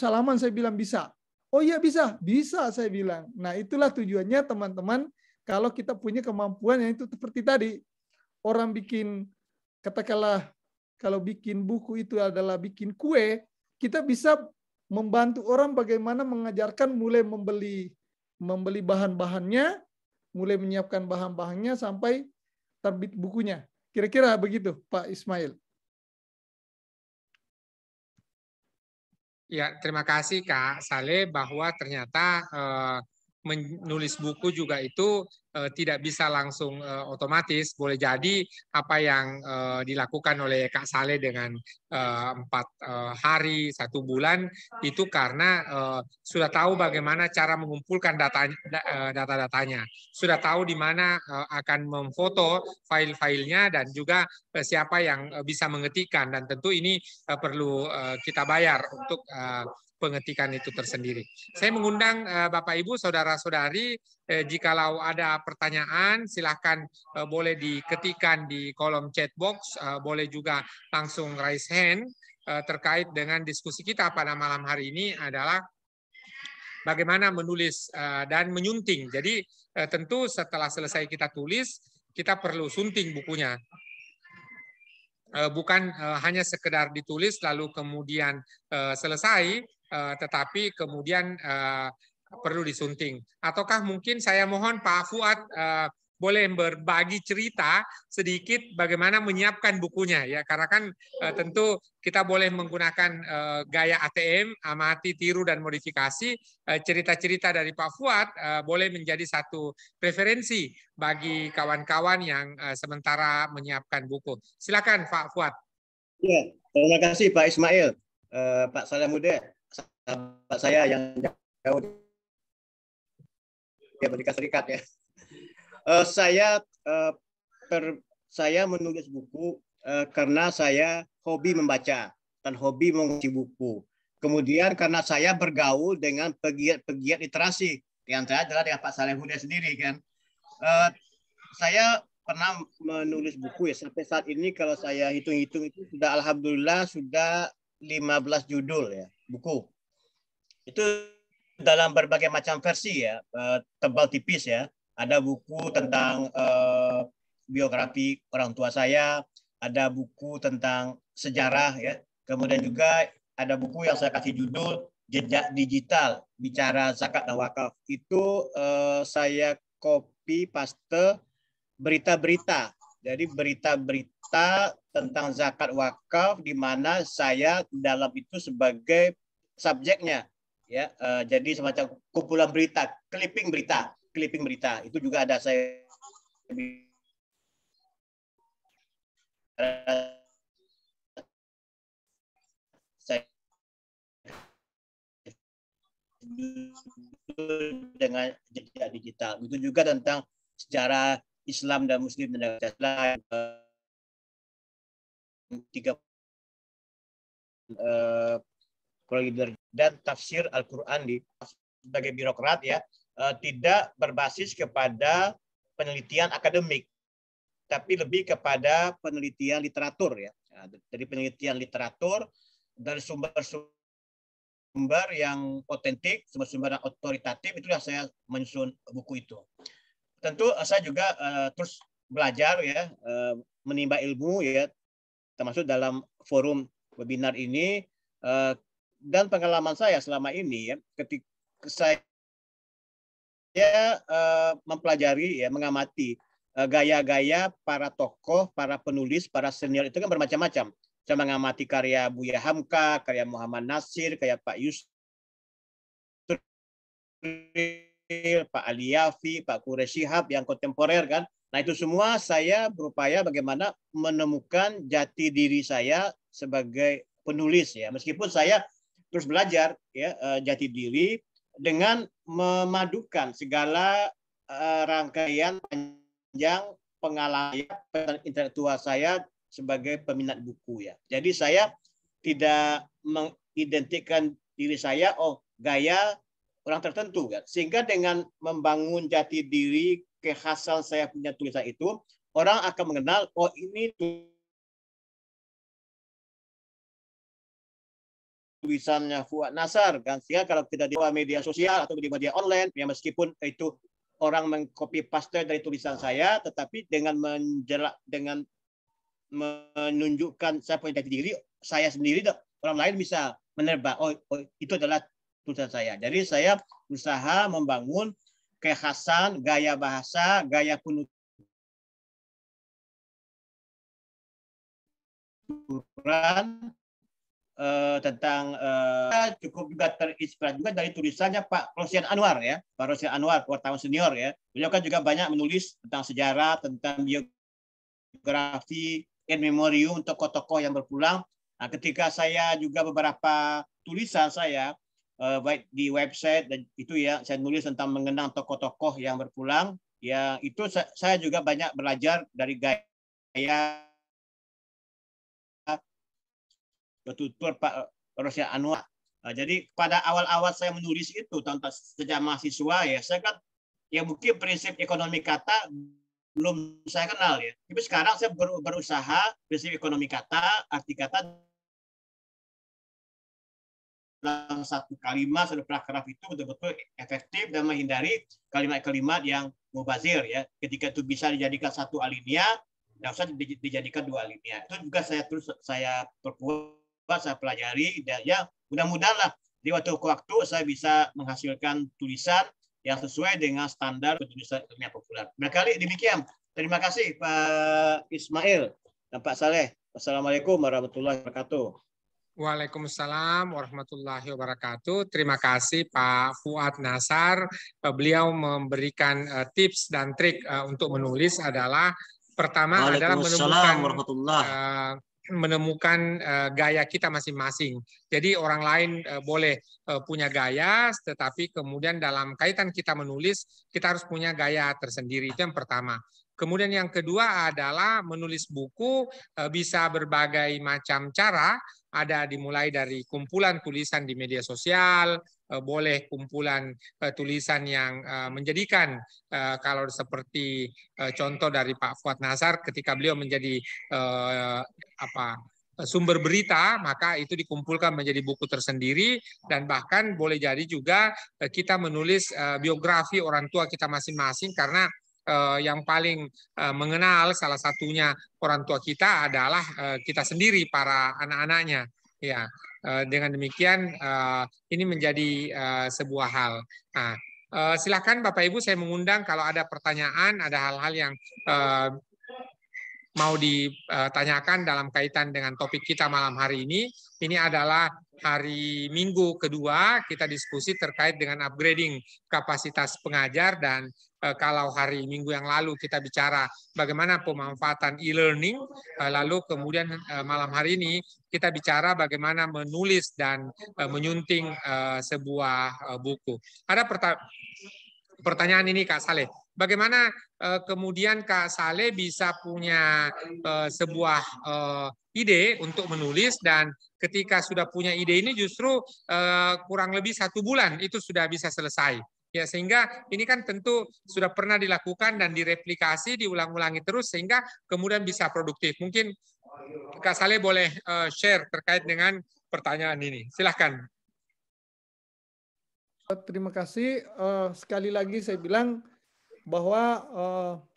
halaman. Saya bilang bisa. Oh iya bisa saya bilang. Nah itulah tujuannya teman-teman, kalau kita punya kemampuan yang itu seperti tadi, orang bikin, katakanlah kalau bikin buku itu adalah bikin kue, kita bisa membantu orang bagaimana mengajarkan, mulai membeli bahan-bahannya, mulai menyiapkan bahan-bahannya sampai terbit bukunya. Kira-kira begitu Pak Ismail. Ya, terima kasih Kak Saleh, bahwa ternyata menulis buku juga itu tidak bisa langsung otomatis. Boleh jadi apa yang dilakukan oleh Kak Saleh dengan 4 hari, 1 bulan, itu karena sudah tahu bagaimana cara mengumpulkan data-datanya. Sudah tahu di mana akan memfoto file-filenya dan juga siapa yang bisa mengetikkan. Dan tentu ini perlu kita bayar untuk pengetikan itu tersendiri. Saya mengundang Bapak Ibu, saudara-saudari, jikalau ada pertanyaan silahkan boleh diketikkan di kolom chat box, boleh juga langsung raise hand terkait dengan diskusi kita pada malam hari ini adalah bagaimana menulis dan menyunting. Jadi tentu setelah selesai kita tulis, kita perlu sunting bukunya. Bukan hanya sekedar ditulis lalu kemudian selesai, tetapi kemudian perlu disunting. Ataukah mungkin saya mohon Pak Fuad boleh berbagi cerita sedikit bagaimana menyiapkan bukunya ya, karena kan tentu kita boleh menggunakan gaya ATM, amati, tiru dan modifikasi. Cerita-cerita dari Pak Fuad boleh menjadi satu referensi bagi kawan-kawan yang sementara menyiapkan buku. Silakan Pak Fuad. Ya, terima kasih Pak Ismail, Pak Salamuddin, sahabat saya yang jauh di Amerika Serikat ya. Saya menulis buku karena saya hobi membaca dan hobi mengisi buku. Kemudian karena saya bergaul dengan pegiat literasi, yang saya adalah dengan Pak Salamuddin sendiri kan. Saya pernah menulis buku ya, sampai saat ini kalau saya hitung-hitung itu sudah alhamdulillah sudah 15 judul ya buku. Itu dalam berbagai macam versi ya, tebal tipis ya. Ada buku tentang biografi orang tua saya, ada buku tentang sejarah ya. Kemudian juga ada buku yang saya kasih judul Jejak Digital, bicara zakat dan wakaf. Itu saya copy paste berita-berita. Jadi berita-berita tentang zakat wakaf di mana saya dalam itu sebagai subjeknya ya. Jadi semacam kumpulan berita, clipping berita itu juga ada saya dengan jejak digital. Itu juga tentang sejarah Islam dan Muslim dan Islam, dan tafsir Al-Quran sebagai birokrat ya, tidak berbasis kepada penelitian akademik, tapi lebih kepada penelitian literatur ya. Dari penelitian literatur dari sumber-sumber yang otentik, sumber-sumber yang otoritatif, itulah saya menyusun buku itu. Tentu saya juga terus belajar ya, menimba ilmu ya, termasuk dalam forum webinar ini, dan pengalaman saya selama ini ya, ketika saya mempelajari ya, mengamati gaya-gaya para tokoh, para penulis, para senior itu kan bermacam-macam. Saya mengamati karya Buya Hamka, karya Muhammad Nasir, kayak Pak Yusril, Pak Ali Yafi, Pak Quraish Shihab yang kontemporer kan. Nah itu semua saya berupaya bagaimana menemukan jati diri saya sebagai penulis ya. Meskipun saya terus belajar ya, jati diri dengan memadukan segala rangkaian panjang pengalaman intelektual saya sebagai peminat buku ya. Jadi saya tidak mengidentikan diri saya, oh gaya orang tertentu kan. Sehingga dengan membangun jati diri, kekhasan saya punya tulisan itu, orang akan mengenal, oh ini tulisannya Fuad Nassar kan. Sehingga kalau kita di media sosial atau di media online, ya meskipun itu orang mengcopy paste dari tulisan saya, tetapi dengan menunjukkan saya punya jati diri, saya sendiri, orang lain bisa menerba, oh itu adalah tulisan saya. Jadi saya berusaha membangun kekhasan, gaya bahasa, gaya penuturan tentang cukup juga terinspirasi juga dari tulisannya Pak Rosian Anwar ya, Pak Rosian Anwar, wartawan senior ya. Beliau kan juga banyak menulis tentang sejarah, tentang biografi, in memoriam tokoh-tokoh yang berpulang. Nah, ketika saya juga beberapa tulisan saya baik di website dan itu ya, saya nulis tentang mengenang tokoh-tokoh yang berpulang. Ya itu saya juga banyak belajar dari gaya bertutur Pak Rosian Anwar. Jadi pada awal-awal saya menulis itu tentang sejak mahasiswa ya, saya kan ya mungkin prinsip ekonomi kata belum saya kenal ya. Tapi sekarang saya berusaha prinsip ekonomi kata, arti kata dalam satu kalimat, satu paragraf itu betul-betul efektif dan menghindari kalimat-kalimat yang mubazir ya. Ketika itu bisa dijadikan satu alinea, tidak usah dijadikan dua alinea. Itu juga saya perkuat, saya pelajari, dan ya mudah-mudahan lah di waktu ke waktu saya bisa menghasilkan tulisan yang sesuai dengan standar penulisan ilmiah populer. Berkali demikian. Terima kasih Pak Ismail dan Pak Saleh. Wassalamualaikum warahmatullahi wabarakatuh. Waalaikumsalam warahmatullahi wabarakatuh. Terima kasih Pak Fuad Nassar. Beliau memberikan tips dan trik untuk menulis adalah pertama adalah menemukan gaya kita masing-masing. Jadi orang lain boleh punya gaya, tetapi kemudian dalam kaitan kita menulis, kita harus punya gaya tersendiri. Itu yang pertama. Kemudian yang kedua adalah menulis buku bisa berbagai macam cara. Ada dimulai dari kumpulan tulisan di media sosial, boleh kumpulan tulisan yang menjadikan kalau seperti contoh dari Pak Fuad Nassar ketika beliau menjadi sumber berita, maka itu dikumpulkan menjadi buku tersendiri, dan bahkan boleh jadi juga kita menulis biografi orang tua kita masing-masing, karena yang paling mengenal salah satunya orang tua kita adalah kita sendiri, para anak-anaknya. Ya, dengan demikian ini menjadi sebuah hal. Nah, silakan Bapak Ibu, saya mengundang kalau ada pertanyaan, ada hal-hal yang mau ditanyakan dalam kaitan dengan topik kita malam hari ini. Ini adalah hari Minggu kedua kita diskusi terkait dengan upgrading kapasitas pengajar, dan kalau hari Minggu yang lalu kita bicara bagaimana pemanfaatan e-learning, lalu kemudian malam hari ini kita bicara bagaimana menulis dan menyunting sebuah buku. Ada pertanyaan ini Kak Saleh. Bagaimana kemudian Kak Saleh bisa punya sebuah ide untuk menulis, dan ketika sudah punya ide ini justru kurang lebih 1 bulan itu sudah bisa selesai. Ya, sehingga ini kan tentu sudah pernah dilakukan dan direplikasi, diulang-ulangi terus sehingga kemudian bisa produktif. Mungkin Kak Saleh boleh share terkait dengan pertanyaan ini. Silahkan. Terima kasih. Sekali lagi saya bilang bahwa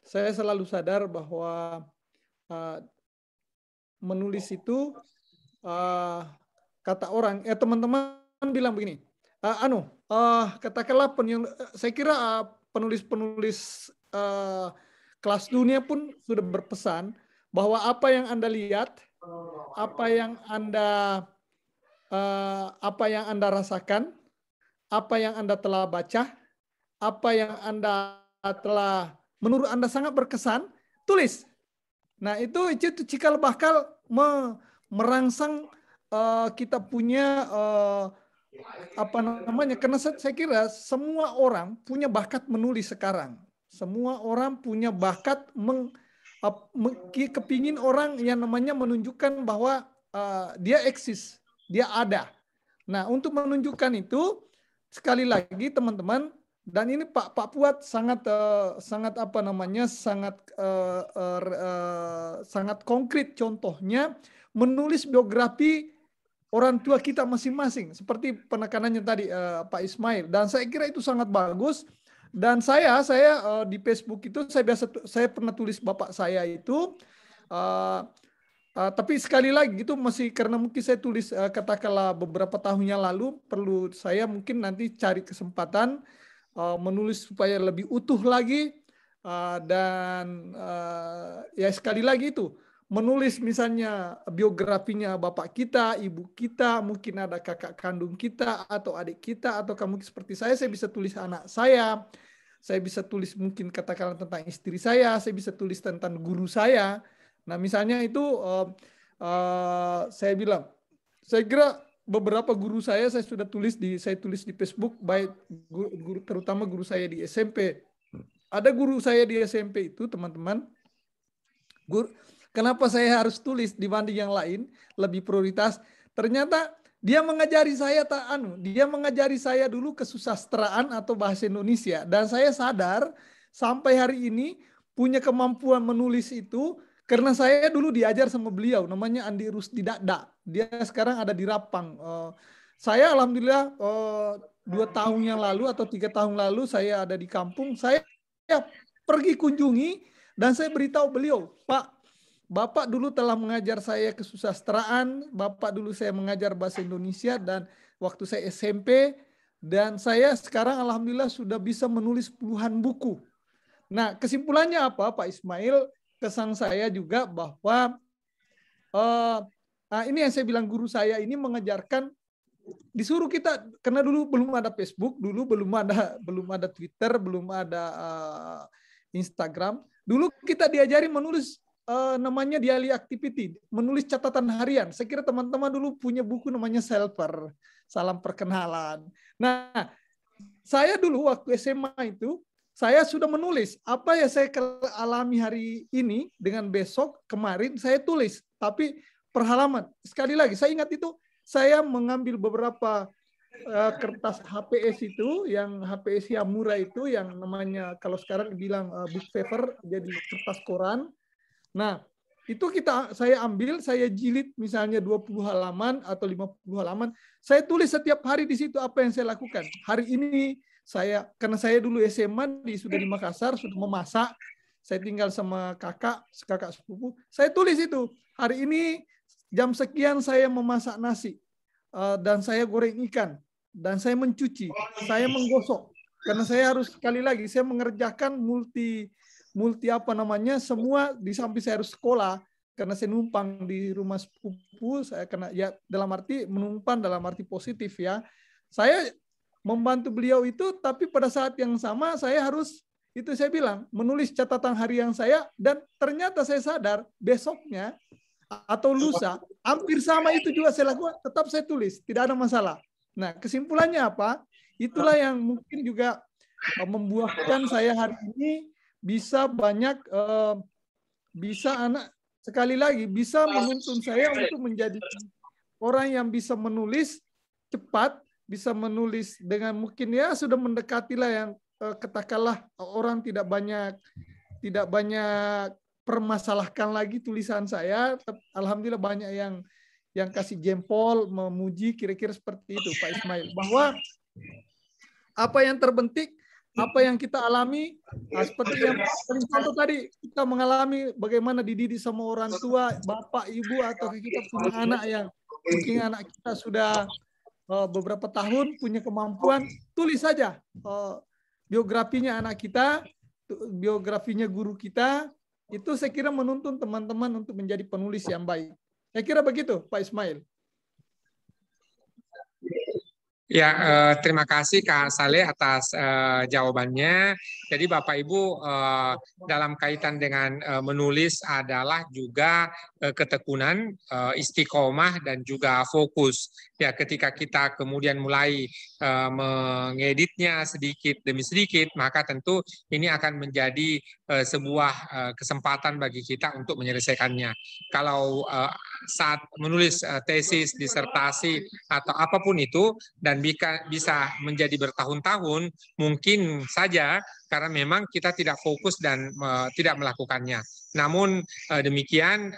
saya selalu sadar bahwa menulis itu kata orang, teman-teman bilang begini, katakanlah saya kira penulis-penulis kelas dunia pun sudah berpesan bahwa apa yang Anda lihat, apa yang Anda rasakan, apa yang Anda telah baca, apa yang Anda telah menurut Anda sangat berkesan, tulis. Nah, itu cikal bakal merangsang kita punya karena saya kira semua orang punya bakat menulis sekarang. Semua orang punya bakat kepingin orang yang namanya menunjukkan bahwa dia eksis, dia ada. Nah, untuk menunjukkan itu, sekali lagi teman-teman, dan ini Pak Fuad sangat sangat konkret contohnya menulis biografi orang tua kita masing-masing seperti penekanannya tadi Pak Ismail, dan saya kira itu sangat bagus. Dan saya di Facebook itu saya pernah tulis bapak saya itu tapi sekali lagi itu masih karena mungkin saya tulis katakanlah beberapa tahunnya lalu, perlu saya mungkin nanti cari kesempatan menulis supaya lebih utuh lagi, dan ya sekali lagi itu menulis misalnya biografinya bapak kita, ibu kita, mungkin ada kakak kandung kita atau adik kita, atau mungkin seperti saya bisa tulis anak saya bisa tulis mungkin katakanlah tentang istri saya bisa tulis tentang guru saya. Nah misalnya itu saya bilang, saya kira beberapa guru saya sudah tulis saya tulis di Facebook, baik guru, terutama guru saya di SMP. Ada guru saya di SMP itu teman-teman, kenapa saya harus tulis dibanding yang lain lebih prioritas? Ternyata dia mengajari saya dulu kesusastraan atau bahasa Indonesia, dan saya sadar sampai hari ini punya kemampuan menulis itu karena saya dulu diajar sama beliau, namanya Andi Rusdi Dakda. Dia sekarang ada di Rapang. Saya alhamdulillah 2 tahun yang lalu atau 3 tahun lalu saya ada di kampung. Saya pergi kunjungi dan saya beritahu beliau, Pak, Bapak dulu telah mengajar saya kesusastraan, Bapak dulu saya mengajar bahasa Indonesia dan waktu saya SMP, dan saya sekarang alhamdulillah sudah bisa menulis puluhan buku. Nah, kesimpulannya apa, Pak Ismail? Kesan saya juga bahwa ini yang saya bilang, guru saya ini mengajarkan, disuruh kita, karena dulu belum ada Facebook, dulu belum ada Twitter, belum ada Instagram. Dulu kita diajari menulis namanya daily activity, menulis catatan harian. Saya kira teman-teman dulu punya buku namanya Selper, Salam Perkenalan. Nah, saya dulu waktu SMA itu saya sudah menulis apa yang saya alami hari ini dengan besok kemarin saya tulis, tapi per halaman. Sekali lagi saya ingat itu, saya mengambil beberapa kertas HPS itu, yang HPS yang murah itu, yang namanya kalau sekarang bilang book paper, jadi kertas koran. Nah, itu saya ambil, saya jilid misalnya 20 halaman atau 50 halaman. Saya tulis setiap hari di situ apa yang saya lakukan. Hari ini karena saya dulu SMA sudah di Makassar, sudah memasak. Saya tinggal sama kakak sepupu. Saya tulis itu. Hari ini jam sekian saya memasak nasi. Dan saya goreng ikan. Dan saya mencuci. Saya menggosok. Karena saya harus, sekali lagi, saya mengerjakan multi semua di samping saya harus sekolah, karena saya numpang di rumah sepupu saya, karena ya dalam arti menumpang dalam arti positif ya. Saya membantu beliau itu, tapi pada saat yang sama saya harus, itu saya bilang, menulis catatan harian saya, dan ternyata saya sadar besoknya atau lusa hampir sama itu juga saya lakukan, tetap saya tulis, tidak ada masalah. Nah, kesimpulannya apa? Itulah yang mungkin juga membuahkan saya hari ini bisa banyak, bisa anak, sekali lagi, bisa menuntun saya untuk menjadi orang yang bisa menulis cepat, bisa menulis dengan mungkin ya sudah mendekatilah yang katakanlah orang tidak banyak permasalahkan lagi tulisan saya. Alhamdulillah banyak yang kasih jempol, memuji, kira-kira seperti itu Pak Ismail. Bahwa apa yang terbentik, apa yang kita alami, seperti yang paling contoh tadi, kita mengalami bagaimana dididik sama orang tua, bapak, ibu, atau kita punya anak yang mungkin anak kita sudah beberapa tahun punya kemampuan, tulis saja biografinya anak kita, biografinya guru kita, itu saya kira menuntun teman-teman untuk menjadi penulis yang baik. Saya kira begitu Pak Ismail. Ya, terima kasih Kak Saleh atas jawabannya. Jadi Bapak Ibu, dalam kaitan dengan menulis adalah juga ketekunan, istiqomah, dan juga fokus. Ya, ketika kita kemudian mulai mengeditnya sedikit demi sedikit, maka tentu ini akan menjadi sebuah kesempatan bagi kita untuk menyelesaikannya. Kalau saat menulis tesis, disertasi, atau apapun itu, dan bisa menjadi bertahun-tahun, mungkin saja karena memang kita tidak fokus dan tidak melakukannya. Namun demikian,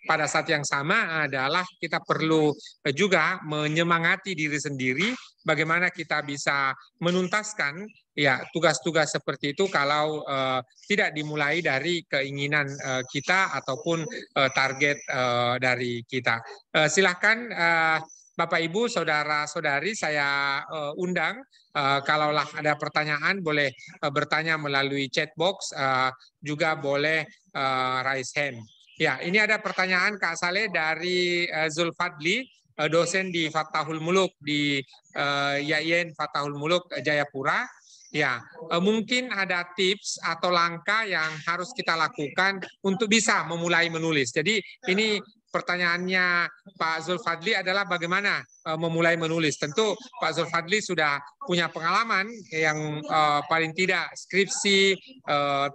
pada saat yang sama adalah kita perlu juga menyemangati diri sendiri bagaimana kita bisa menuntaskan ya tugas-tugas seperti itu kalau tidak dimulai dari keinginan kita ataupun target dari kita. Silakan Bapak Ibu, saudara-saudari, saya undang kalaulah ada pertanyaan boleh bertanya melalui chat box, juga boleh raise hand. Ya, ini ada pertanyaan Kak Saleh dari Zulfadli, dosen di Fatahul Muluk di YAIN Fatahul Muluk Jayapura. Ya, mungkin ada tips atau langkah yang harus kita lakukan untuk bisa memulai menulis. Jadi ini pertanyaannya Pak Zulfadli adalah bagaimana memulai menulis. Tentu Pak Zulfadli sudah punya pengalaman yang paling tidak skripsi,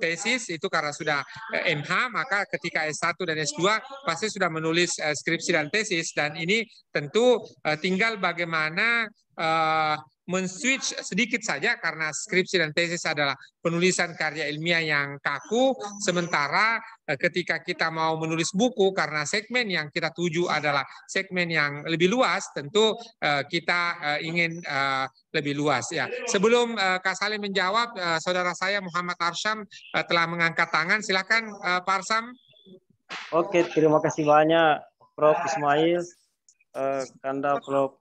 tesis itu karena sudah MH, maka ketika S1 dan S2 pasti sudah menulis skripsi dan tesis, dan ini tentu tinggal bagaimana men-switch sedikit saja karena skripsi dan tesis adalah penulisan karya ilmiah yang kaku, sementara ketika kita mau menulis buku karena segmen yang kita tuju adalah segmen yang lebih luas, tentu kita ingin lebih luas ya. Sebelum Kak Saleh menjawab, saudara saya Muhammad Arsyam telah mengangkat tangan. Silakan Pak Arsyam. Oke, terima kasih banyak Prof. Ismail, Kanda Prof.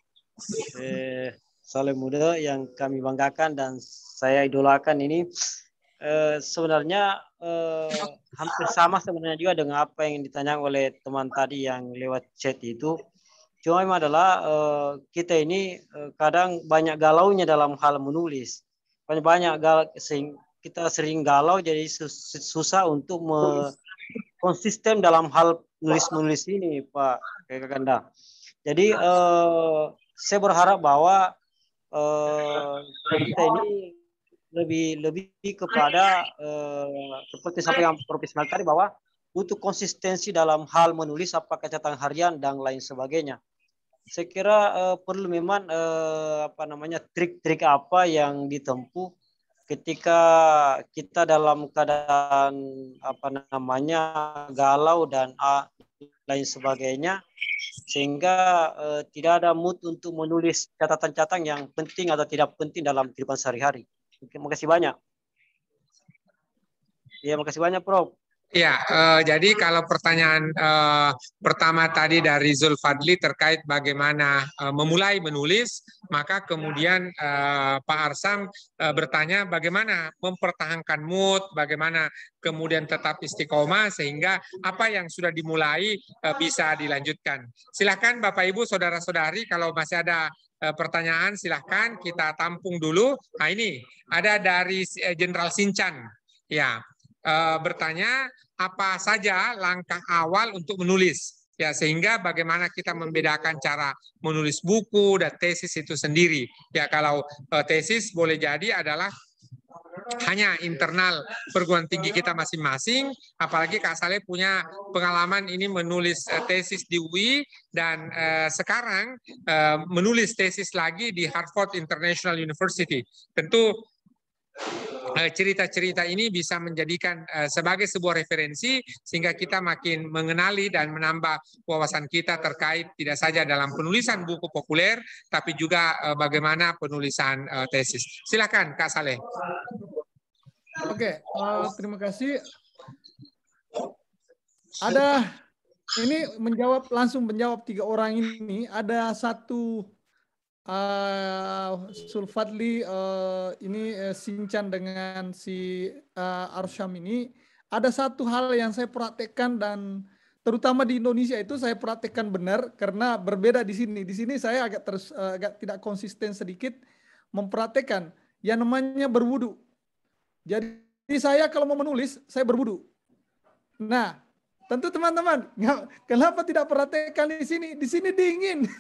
Saleh Muda yang kami banggakan dan saya idolakan ini. Sebenarnya hampir sama sebenarnya juga dengan apa yang ditanyakan oleh teman tadi yang lewat chat itu. Cuma memang adalah kita ini kadang banyak galaunya dalam hal menulis. Banyak kita sering galau, jadi susah untuk konsisten dalam hal menulis ini, Pak Kanda. Jadi saya berharap bahwa kita ini lebih kepada seperti sampai yang Prof. Ismail tadi, bahwa butuh konsistensi dalam hal menulis, apakah catatan harian dan lain sebagainya. Saya kira perlu memang trik-trik apa yang ditempuh ketika kita dalam keadaan galau dan lain sebagainya, sehingga tidak ada mood untuk menulis catatan-catatan yang penting atau tidak penting dalam kehidupan sehari-hari. Terima kasih banyak. Ya, makasih banyak, Prof. Ya, jadi kalau pertanyaan pertama tadi dari Zulfadli terkait bagaimana memulai menulis, maka kemudian Pak Arsam bertanya bagaimana mempertahankan mood, bagaimana kemudian tetap istiqomah sehingga apa yang sudah dimulai bisa dilanjutkan. Silakan Bapak Ibu, saudara-saudari, kalau masih ada pertanyaan silahkan kita tampung dulu. Nah ini ada dari Jenderal Sinchan, ya. Bertanya apa saja langkah awal untuk menulis ya, sehingga bagaimana kita membedakan cara menulis buku dan tesis itu sendiri ya. Kalau tesis boleh jadi adalah hanya internal perguruan tinggi kita masing-masing, apalagi Kak Saleh punya pengalaman ini menulis tesis di UI dan sekarang menulis tesis lagi di Harvard International University. Tentu cerita-cerita ini bisa menjadikan sebagai sebuah referensi sehingga kita makin mengenali dan menambah wawasan kita terkait tidak saja dalam penulisan buku populer tapi juga bagaimana penulisan tesis. Silakan Kak Saleh. Oke, terima kasih. Ini langsung menjawab 3 orang ini. Ada satu Zulfadli, ini Sinchan dengan si Arsyam ini, ada satu hal yang saya praktekkan dan terutama di Indonesia itu saya praktekkan benar karena berbeda di sini. Di sini saya agak tidak konsisten sedikit mempraktekkan yang namanya berwudu. Jadi saya kalau mau menulis saya berwudu. Nah, tentu teman-teman, kenapa tidak praktekkan di sini? Di sini dingin.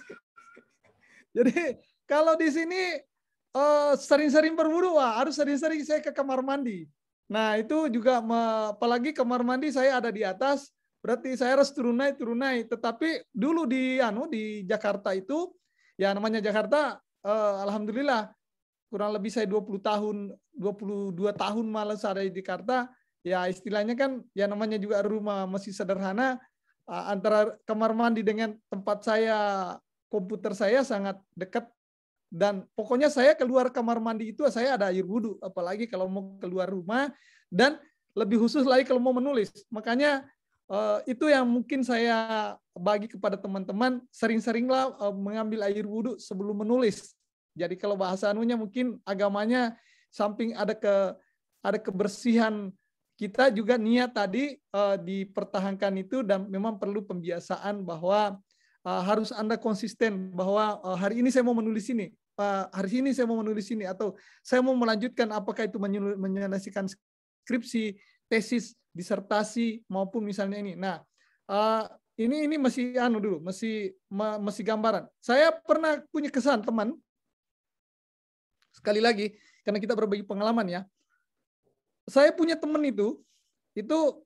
Jadi kalau di sini sering-sering berwudu, harus sering-sering saya ke kamar mandi. Nah itu juga apalagi kamar mandi saya ada di atas, berarti saya harus turun naik. Tetapi dulu di Jakarta itu, ya namanya Jakarta, alhamdulillah kurang lebih saya 22 tahun malah saya di Jakarta. Ya istilahnya kan, ya namanya juga rumah masih sederhana, antara kamar mandi dengan tempat saya, komputer saya sangat dekat. Dan pokoknya saya keluar kamar mandi itu saya ada air wudhu, apalagi kalau mau keluar rumah, dan lebih khusus lagi kalau mau menulis. Makanya itu yang mungkin saya bagi kepada teman-teman, sering-seringlah mengambil air wudhu sebelum menulis. Jadi kalau bahasa anunya mungkin agamanya, samping ada kebersihan, kita juga niat tadi dipertahankan itu, dan memang perlu pembiasaan bahwa harus Anda konsisten bahwa hari ini saya mau menulis ini, hari ini saya mau menulis ini, atau saya mau melanjutkan, apakah itu menyelesaikan skripsi, tesis, disertasi, maupun misalnya ini. Nah, ini masih dulu, masih gambaran. Saya pernah punya kesan teman, sekali lagi karena kita berbagi pengalaman ya. Saya punya teman itu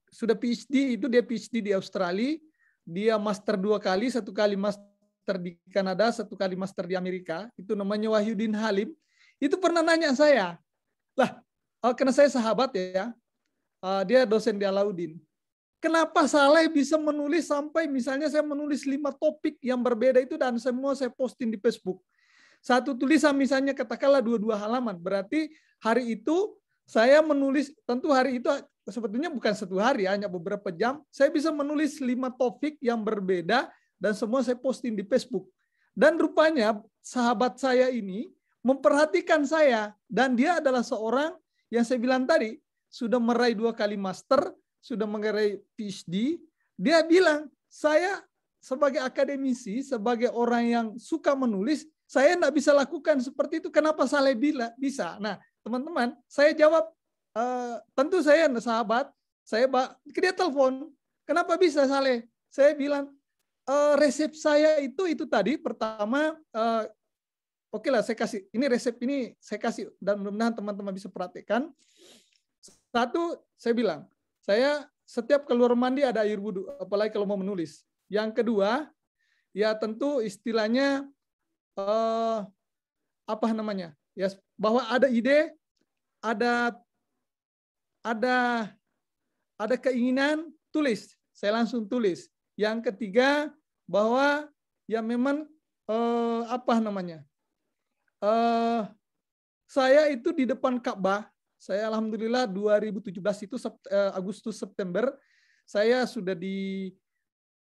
sudah PhD, dia PhD di Australia, dia master 2 kali, 1 kali master di Kanada, 1 kali master di Amerika, itu namanya Wahyudin Halim. Itu pernah nanya saya, lah, karena saya sahabat ya, dia dosen di Alauddin. Kenapa Saleh bisa menulis sampai misalnya saya menulis 5 topik yang berbeda itu dan semua saya posting di Facebook. Satu tulisan misalnya katakanlah 2 halaman, berarti hari itu saya menulis, tentu hari itu sebetulnya bukan 1 hari, hanya beberapa jam, saya bisa menulis 5 topik yang berbeda dan semua saya posting di Facebook. Dan rupanya sahabat saya ini memperhatikan saya, dan dia adalah seorang yang saya bilang tadi, sudah meraih 2 kali master, sudah meraih PhD. Dia bilang, saya sebagai akademisi, sebagai orang yang suka menulis, saya tidak bisa lakukan seperti itu. Kenapa Saleh bisa? Nah, teman-teman, saya jawab, tentu saya sahabat, dia telepon, kenapa bisa Saleh? Saya bilang, resep saya itu tadi, pertama, oke lah saya kasih, ini resep ini saya kasih, dan mudah-mudahan teman-teman bisa perhatikan. 1, saya bilang, saya setiap keluar mandi ada air wudhu, apalagi kalau mau menulis. Yang kedua, ya tentu istilahnya, apa namanya, ya bahwa ada ide, ada keinginan, tulis. Saya langsung tulis. Yang ketiga, bahwa ya memang apa namanya, saya itu di depan Ka'bah. Saya alhamdulillah 2017 itu Agustus September saya sudah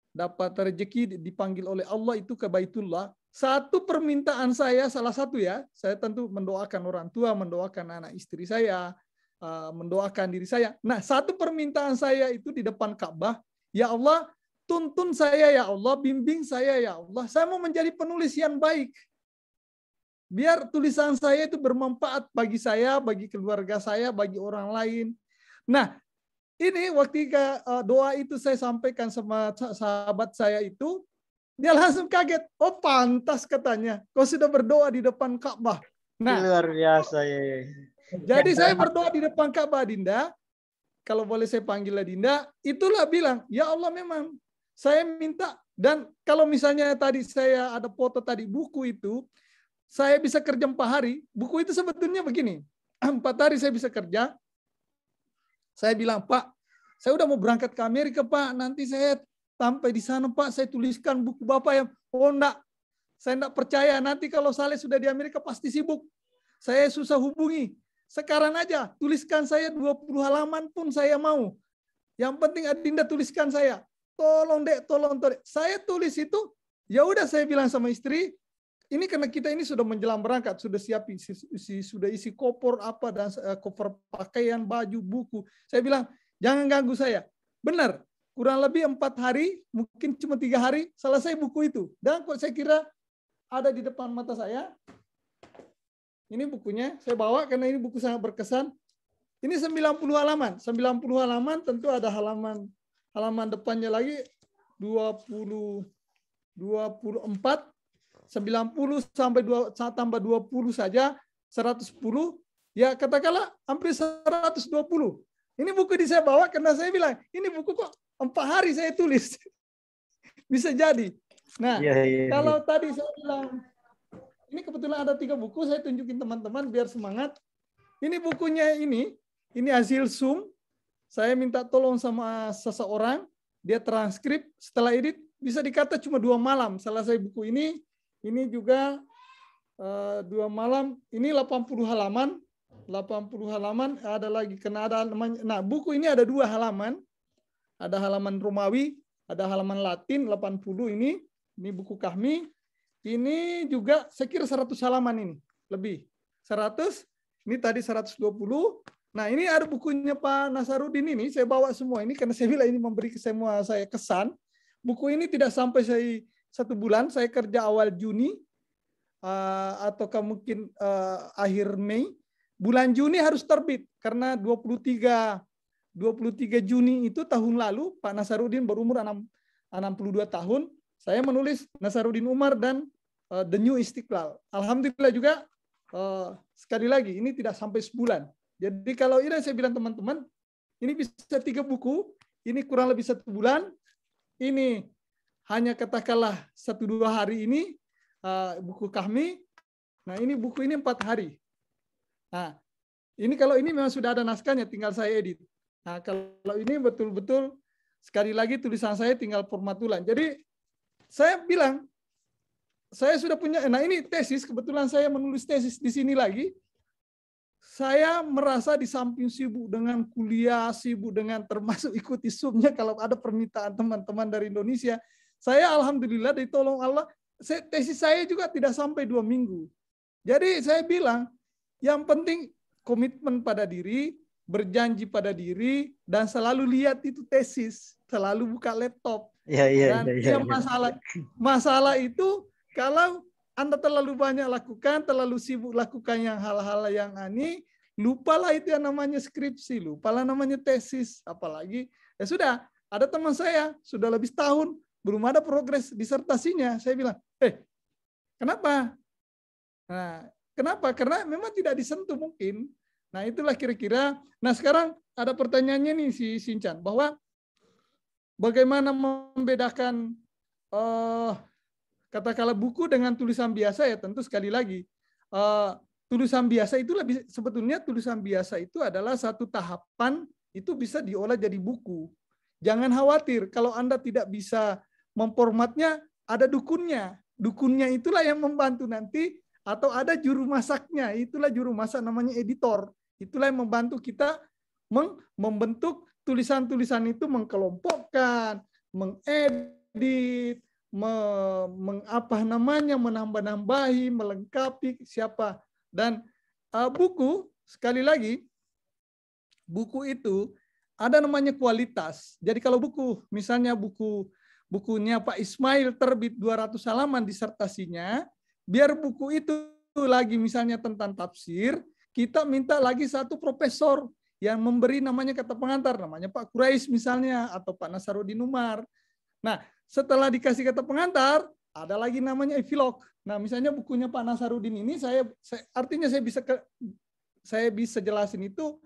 dapat rezeki dipanggil oleh Allah itu ke Baitullah. Satu permintaan saya, salah satu ya, saya tentu mendoakan orang tua, mendoakan anak istri saya, mendoakan diri saya. Nah, satu permintaan saya itu di depan Ka'bah, ya Allah, tuntun saya ya Allah, bimbing saya ya Allah, saya mau menjadi penulis yang baik. Biar tulisan saya itu bermanfaat bagi saya, bagi keluarga saya, bagi orang lain. Nah, ini waktu doa itu saya sampaikan sama sahabat saya itu, dia langsung kaget. Oh pantas katanya, kau sudah berdoa di depan Ka'bah. Nah, luar biasa ya. Jadi saya berdoa di depan Ka'bah, Dinda. Kalau boleh saya panggil Dinda, itulah bilang, ya Allah memang saya minta. Dan kalau misalnya tadi saya ada foto tadi buku itu, saya bisa kerja 4 hari. Buku itu sebetulnya begini, 4 hari saya bisa kerja. Saya bilang, Pak, saya udah mau berangkat ke Amerika, Pak. Nanti saya sampai di sana, Pak, saya tuliskan buku Bapak yang, oh enggak, saya enggak percaya. Nanti kalau Saleh sudah di Amerika pasti sibuk. Saya susah hubungi. Sekarang aja, tuliskan saya 20 halaman pun saya mau. Yang penting Adinda tuliskan saya. Tolong dek, tolong. Saya tulis itu, ya udah saya bilang sama istri, ini karena kita ini sudah menjelang berangkat, sudah siap sudah isi koper apa dan koper pakaian, baju, buku. Saya bilang, jangan ganggu saya. Benar, kurang lebih 4 hari, mungkin cuma 3 hari, selesai buku itu. Dan kok saya kira ada di depan mata saya. Ini bukunya, saya bawa karena ini buku sangat berkesan. Ini 90 halaman. 90 halaman tentu ada halaman depannya lagi 24, 90 sampai tambah 20 saja, 110, ya katakanlah hampir 120. Ini buku ini saya bawa karena saya bilang, ini buku kok 4 hari saya tulis. Bisa jadi. Nah, kalau tadi saya bilang, ini kebetulan ada 3 buku, saya tunjukin teman-teman biar semangat. Ini bukunya ini hasil Zoom. Saya minta tolong sama seseorang, dia transkrip, setelah edit, bisa dikata cuma 2 malam selesai buku ini. Ini juga 2 malam, ini 80 halaman. 80 halaman, ada lagi karena ada namanya. Nah, buku ini ada 2 halaman. Ada halaman Romawi, ada halaman Latin 80 ini buku kami. Ini juga saya kira 100 halaman ini, lebih. 100, ini tadi 120. Nah, ini ada bukunya Pak Nasarudin ini, saya bawa semua ini karena saya bilang ini memberi semua saya kesan. Buku ini tidak sampai saya 1 bulan, saya kerja awal Juni ataukah mungkin akhir Mei. Bulan Juni harus terbit karena 23 Juni itu tahun lalu Pak Nasarudin berumur 62 tahun. Saya menulis Nasarudin Umar dan The New Istiqlal. Alhamdulillah juga sekali lagi ini tidak sampai sebulan. Jadi kalau ini saya bilang teman-teman, ini bisa 3 buku, ini kurang lebih 1 bulan. Ini hanya katakanlah 1-2 hari ini buku kami. Nah, ini buku ini 4 hari. Nah, ini kalau ini memang sudah ada naskahnya, tinggal saya edit. Nah, kalau ini betul-betul sekali lagi tulisan saya tinggal format ulang. Jadi saya bilang, saya sudah punya, nah ini tesis, kebetulan saya menulis tesis di sini lagi. Saya merasa di samping sibuk dengan kuliah, sibuk dengan termasuk ikuti Zoom-nya kalau ada permintaan teman-teman dari Indonesia. Saya alhamdulillah ditolong Allah, tesis saya juga tidak sampai 2 minggu. Jadi saya bilang, yang penting komitmen pada diri, berjanji pada diri, dan selalu lihat itu tesis, selalu buka laptop. Dan masalah itu kalau Anda terlalu banyak lakukan, terlalu sibuk lakukan yang hal-hal yang aneh, lupalah itu yang namanya skripsi, lupalah namanya tesis, apalagi ya sudah ada teman saya sudah lebih tahun belum ada progres disertasinya. Saya bilang, kenapa? Nah, kenapa? Karena memang tidak disentuh mungkin. Nah, itulah kira-kira. Nah, sekarang ada pertanyaannya nih si Sincan, bahwa bagaimana membedakan katakanlah buku dengan tulisan biasa ya, tentu sekali lagi tulisan biasa itu lebih, sebetulnya tulisan biasa itu adalah satu tahapan itu bisa diolah jadi buku. Jangan khawatir kalau Anda tidak bisa memformatnya, ada dukunnya. Dukunnya itulah yang membantu nanti. Atau ada juru masaknya, itulah juru masak namanya editor. Itulah yang membantu kita membentuk tulisan-tulisan itu, mengkelompokkan, mengedit, menambah-nambahi, melengkapi siapa. Dan buku, sekali lagi, buku itu ada namanya kualitas. Jadi kalau buku, misalnya bukunya Pak Ismail terbit 200 halaman disertasinya, biar buku itu lagi misalnya tentang tafsir, kita minta lagi 1 profesor yang memberi namanya kata pengantar, namanya Pak Quraisy misalnya, atau Pak Nasarudin Umar. Nah, setelah dikasih kata pengantar, ada lagi namanya epilog. Nah, misalnya bukunya Pak Nasarudin ini, artinya saya bisa jelasin itu.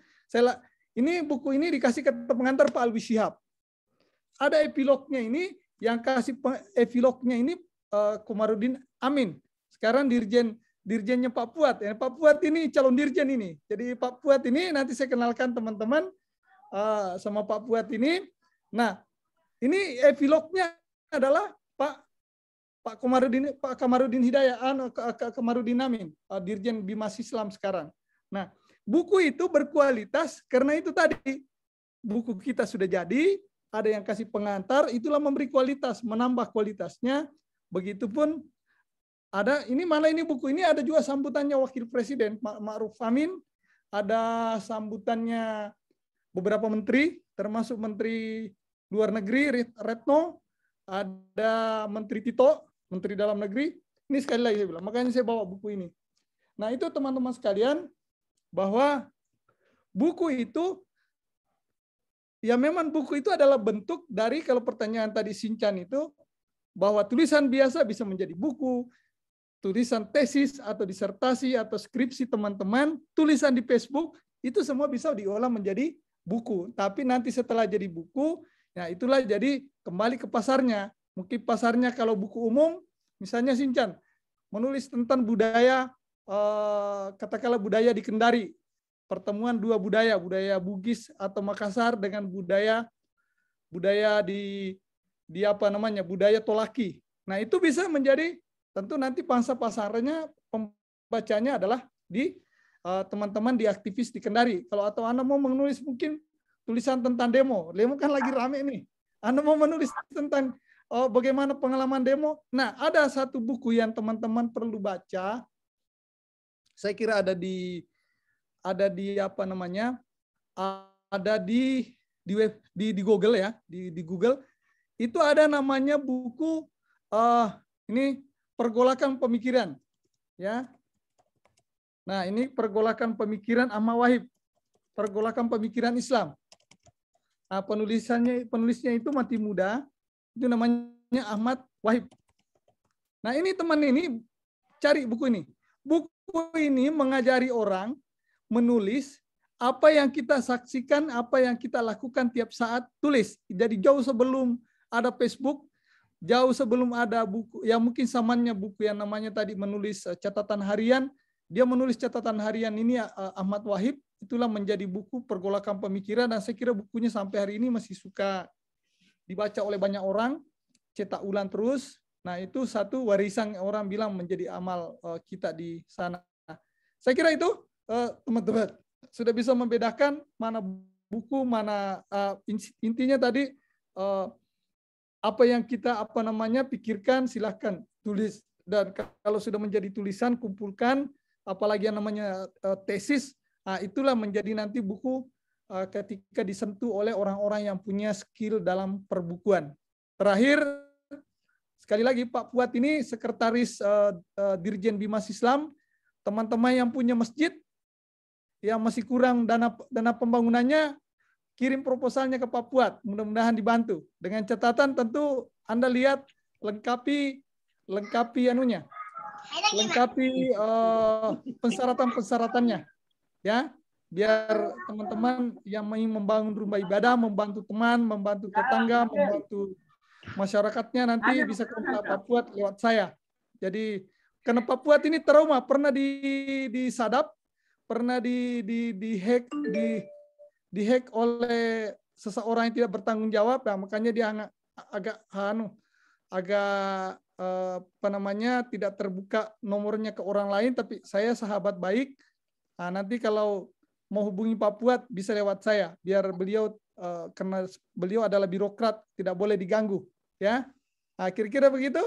Ini buku ini dikasih kata pengantar Pak Alwi Shihab. Ada epilognya ini, yang kasih epilognya ini Komarudin Amin. Sekarang dirjennya Pak Fuad. Pak Fuad ini calon dirjen ini. Jadi Pak Fuad ini nanti saya kenalkan teman-teman sama Pak Fuad ini. Nah, ini epilognya adalah Pak Kamarudin Hidayat, Kamarudin Amin, dirjen Bimas Islam sekarang. Nah, buku itu berkualitas karena itu tadi buku kita sudah jadi, ada yang kasih pengantar, itulah memberi kualitas, menambah kualitasnya. Begitupun ada ini buku ini ada juga sambutannya Wakil Presiden Ma'ruf Amin, ada sambutannya beberapa menteri, termasuk Menteri Luar Negeri Retno, ada Menteri Tito, Menteri Dalam Negeri. Ini sekali lagi saya bilang, makanya saya bawa buku ini. Nah, itu teman-teman sekalian, bahwa buku itu ya memang buku itu adalah bentuk dari, kalau pertanyaan tadi Sincan itu, bahwa tulisan biasa bisa menjadi buku, tulisan tesis atau disertasi atau skripsi teman-teman, tulisan di Facebook, itu semua bisa diolah menjadi buku. Tapi nanti setelah jadi buku, ya itulah jadi kembali ke pasarnya. Mungkin pasarnya kalau buku umum, misalnya Sinchan, menulis tentang budaya, katakanlah budaya di Kendari, pertemuan dua budaya, budaya Bugis atau Makassar dengan budaya di apa namanya, budaya Tolaki. Nah itu bisa menjadi, tentu nanti pangsa pasarnya, pembacanya adalah di teman-teman di aktivis di Kendari. Kalau atau Anda mau menulis mungkin tulisan tentang demo kan lagi rame nih. Anda mau menulis tentang bagaimana pengalaman demo. Nah, ada satu buku yang teman-teman perlu baca. Saya kira ada di apa namanya? Ada di web di Google ya, di Google. Itu ada namanya buku ini Pergolakan Pemikiran, ya. Nah, ini Pergolakan Pemikiran Ahmad Wahib. Pergolakan Pemikiran Islam. Nah, penulisnya itu mati muda. Itu namanya Ahmad Wahib. Nah, ini teman ini cari buku ini. Buku ini mengajari orang menulis apa yang kita saksikan, apa yang kita lakukan tiap saat, tulis. Jadi jauh sebelum ada Facebook, jauh sebelum ada buku, yang mungkin zamannya buku yang namanya tadi menulis catatan harian, dia menulis catatan harian ini Ahmad Wahib, itulah menjadi buku Pergolakan Pemikiran, dan saya kira bukunya sampai hari ini masih suka dibaca oleh banyak orang, cetak ulang terus. Nah itu satu warisan orang bilang menjadi amal kita di sana. Saya kira itu teman-teman sudah bisa membedakan mana buku, mana intinya tadi apa yang kita apa namanya pikirkan silahkan tulis, dan kalau sudah menjadi tulisan kumpulkan, apalagi yang namanya tesis, nah itulah menjadi nanti buku ketika disentuh oleh orang-orang yang punya skill dalam perbukuan. Terakhir sekali lagi Pak Fuad ini sekretaris Dirjen Bimas Islam, teman-teman yang punya masjid yang masih kurang dana pembangunannya, kirim proposalnya ke Pak Fuad, mudah-mudahan dibantu. Dengan catatan tentu Anda lihat lengkapi anunya, lengkapi persyaratan-persyaratannya, ya, biar teman-teman yang ingin membangun rumah ibadah, membantu teman, membantu tetangga, membantu masyarakatnya nanti bisa kontak Pak Fuad lewat saya. Jadi karena Pak Fuad ini trauma, pernah disadap, pernah dihack oleh seseorang yang tidak bertanggung jawab, ya, makanya dia agak apa namanya tidak terbuka nomornya ke orang lain, tapi saya sahabat baik. Nah, nanti kalau mau hubungi Pak Fuad bisa lewat saya, biar beliau karena beliau adalah birokrat tidak boleh diganggu, ya. Nah, kira-kira begitu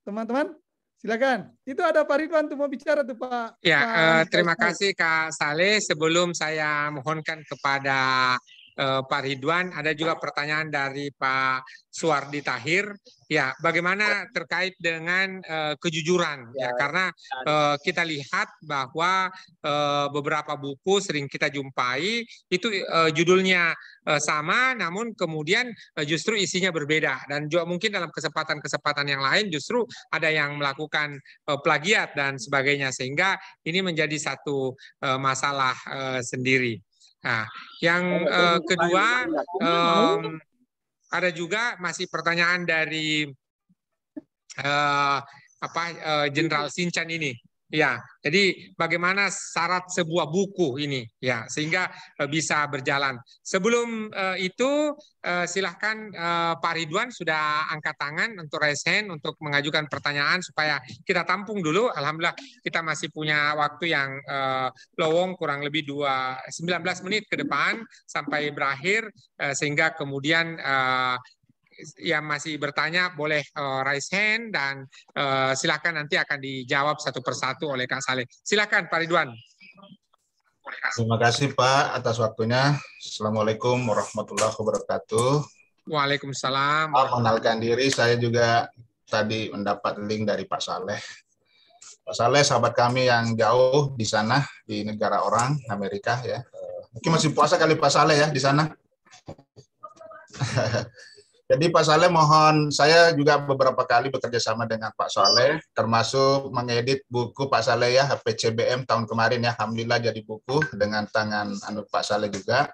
teman-teman. Silakan. Itu ada Pak Ridwan tuh mau bicara tuh Pak. Ya, terima kasih Kak Saleh. Sebelum saya mohonkan kepada Pak Ridwan, ada juga pertanyaan dari Pak Suwardi Tahir. Ya, bagaimana terkait dengan kejujuran? Ya, karena kita lihat bahwa beberapa buku sering kita jumpai itu judulnya sama, namun kemudian justru isinya berbeda, dan juga mungkin dalam kesempatan-kesempatan yang lain justru ada yang melakukan plagiat dan sebagainya, sehingga ini menjadi satu masalah sendiri. Nah, yang kedua, ada juga masih pertanyaan dari Jenderal Sinchan ini. Ya, jadi bagaimana syarat sebuah buku ini, ya, sehingga bisa berjalan. Sebelum itu, silahkan Pak Ridwan sudah angkat tangan untuk raise hand untuk mengajukan pertanyaan supaya kita tampung dulu. Alhamdulillah kita masih punya waktu yang lowong kurang lebih 19 menit ke depan sampai berakhir, sehingga kemudian yang masih bertanya boleh raise hand, dan silakan nanti akan dijawab satu persatu oleh Kak Saleh. Silakan Pak Ridwan. Terima kasih Pak atas waktunya. Assalamualaikum warahmatullahi wabarakatuh. Waalaikumsalam. Mengenalkan diri, saya juga tadi mendapat link dari Pak Saleh. Pak Saleh sahabat kami yang jauh di sana, di negara orang Amerika ya. Mungkin masih puasa kali Pak Saleh ya di sana. Jadi Pak Saleh mohon, saya juga beberapa kali bekerja sama dengan Pak Saleh, termasuk mengedit buku Pak Saleh ya, HPCBM tahun kemarin ya, alhamdulillah jadi buku dengan tangan Pak Saleh juga.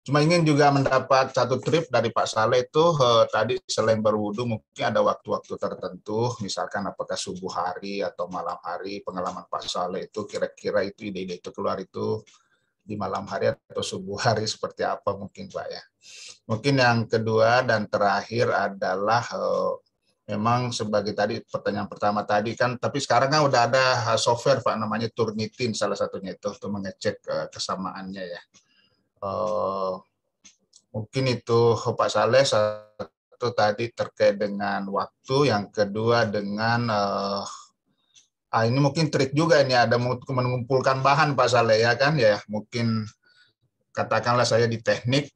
Cuma ingin juga mendapat satu trip dari Pak Saleh itu tadi selain berwudu mungkin ada waktu-waktu tertentu, misalkan apakah subuh hari atau malam hari, pengalaman Pak Saleh itu kira-kira itu ide-ide itu keluar itu di malam hari atau subuh hari seperti apa mungkin Pak ya. Mungkin yang kedua dan terakhir adalah memang sebagai tadi pertanyaan pertama tadi kan, tapi sekarang kan udah ada software Pak namanya Turnitin salah satunya itu untuk mengecek kesamaannya ya. Mungkin itu Pak Saleh satu tadi terkait dengan waktu, yang kedua dengan ini mungkin trik juga ini ada mengumpulkan bahan Pak Saleh ya kan ya, mungkin katakanlah saya di teknik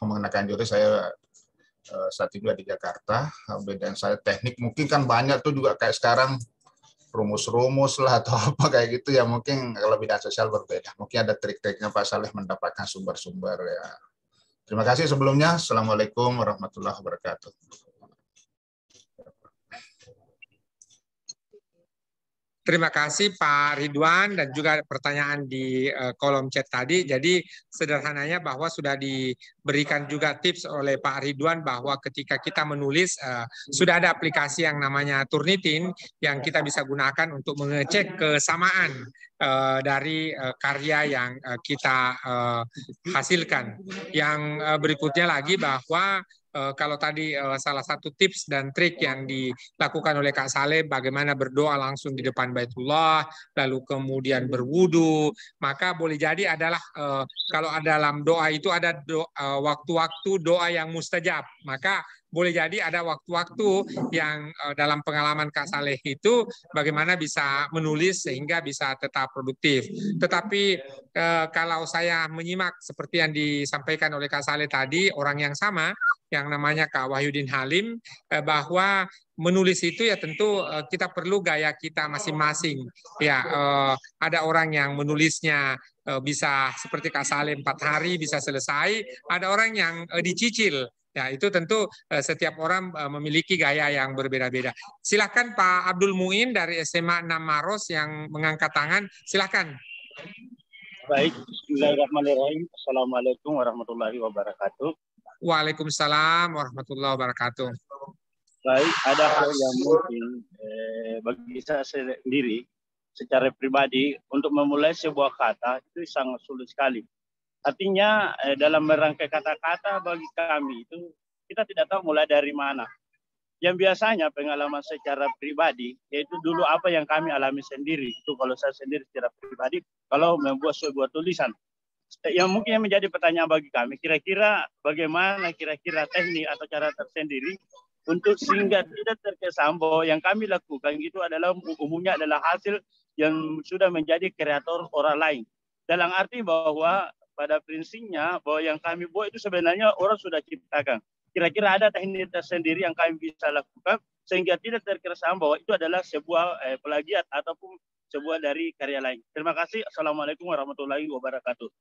mengenakan juri saya saat ini di Jakarta, dan saya teknik mungkin kan banyak tuh juga kayak sekarang rumus-rumus lah atau apa kayak gitu ya, mungkin kalau bidang sosial berbeda. Mungkin ada trik-triknya Pak Saleh mendapatkan sumber-sumber ya. Terima kasih sebelumnya. Assalamualaikum warahmatullahi wabarakatuh. Terima kasih Pak Ridwan dan juga pertanyaan di kolom chat tadi. Jadi sederhananya bahwa sudah diberikan juga tips oleh Pak Ridwan bahwa ketika kita menulis sudah ada aplikasi yang namanya Turnitin yang kita bisa gunakan untuk mengecek kesamaan dari karya yang kita hasilkan. Yang berikutnya lagi bahwa kalau tadi salah satu tips dan trik yang dilakukan oleh Kak Saleh bagaimana berdoa langsung di depan Baitullah, lalu kemudian berwudu, maka boleh jadi adalah kalau dalam doa itu ada waktu-waktu doa yang mustajab, maka boleh jadi ada waktu-waktu yang dalam pengalaman Kak Saleh itu bagaimana bisa menulis sehingga bisa tetap produktif. Tetapi kalau saya menyimak seperti yang disampaikan oleh Kak Saleh tadi, orang yang sama yang namanya Kak Wahyudin Halim, bahwa menulis itu ya tentu kita perlu gaya kita masing-masing. Ya, ada orang yang menulisnya bisa seperti Kak Saleh 4 hari bisa selesai, ada orang yang dicicil. Ya, itu tentu setiap orang memiliki gaya yang berbeda-beda. Silakan Pak Abdul Muin dari SMA 6 Maros yang mengangkat tangan. Silakan. Baik, bismillahirrahmanirrahim. Assalamualaikum warahmatullahi wabarakatuh. Waalaikumsalam warahmatullahi wabarakatuh. Baik, ada hal yang mungkin bagi saya sendiri secara pribadi untuk memulai sebuah kata itu sangat sulit sekali. Artinya dalam merangkai kata-kata bagi kami itu kita tidak tahu mulai dari mana. Yang biasanya pengalaman secara pribadi yaitu dulu apa yang kami alami sendiri itu kalau saya sendiri secara pribadi kalau membuat sebuah tulisan. Yang mungkin menjadi pertanyaan bagi kami, kira-kira bagaimana kira-kira teknik atau cara tersendiri untuk sehingga tidak terkesan bahwa yang kami lakukan itu adalah umumnya adalah hasil yang sudah menjadi kreator orang lain. Dalam arti bahwa pada prinsipnya bahwa yang kami buat itu sebenarnya orang sudah ciptakan. Kira-kira ada teknik tersendiri yang kami bisa lakukan sehingga tidak terkesan bahwa itu adalah sebuah plagiat ataupun sebuah dari karya lain. Terima kasih. Assalamualaikum warahmatullahi wabarakatuh.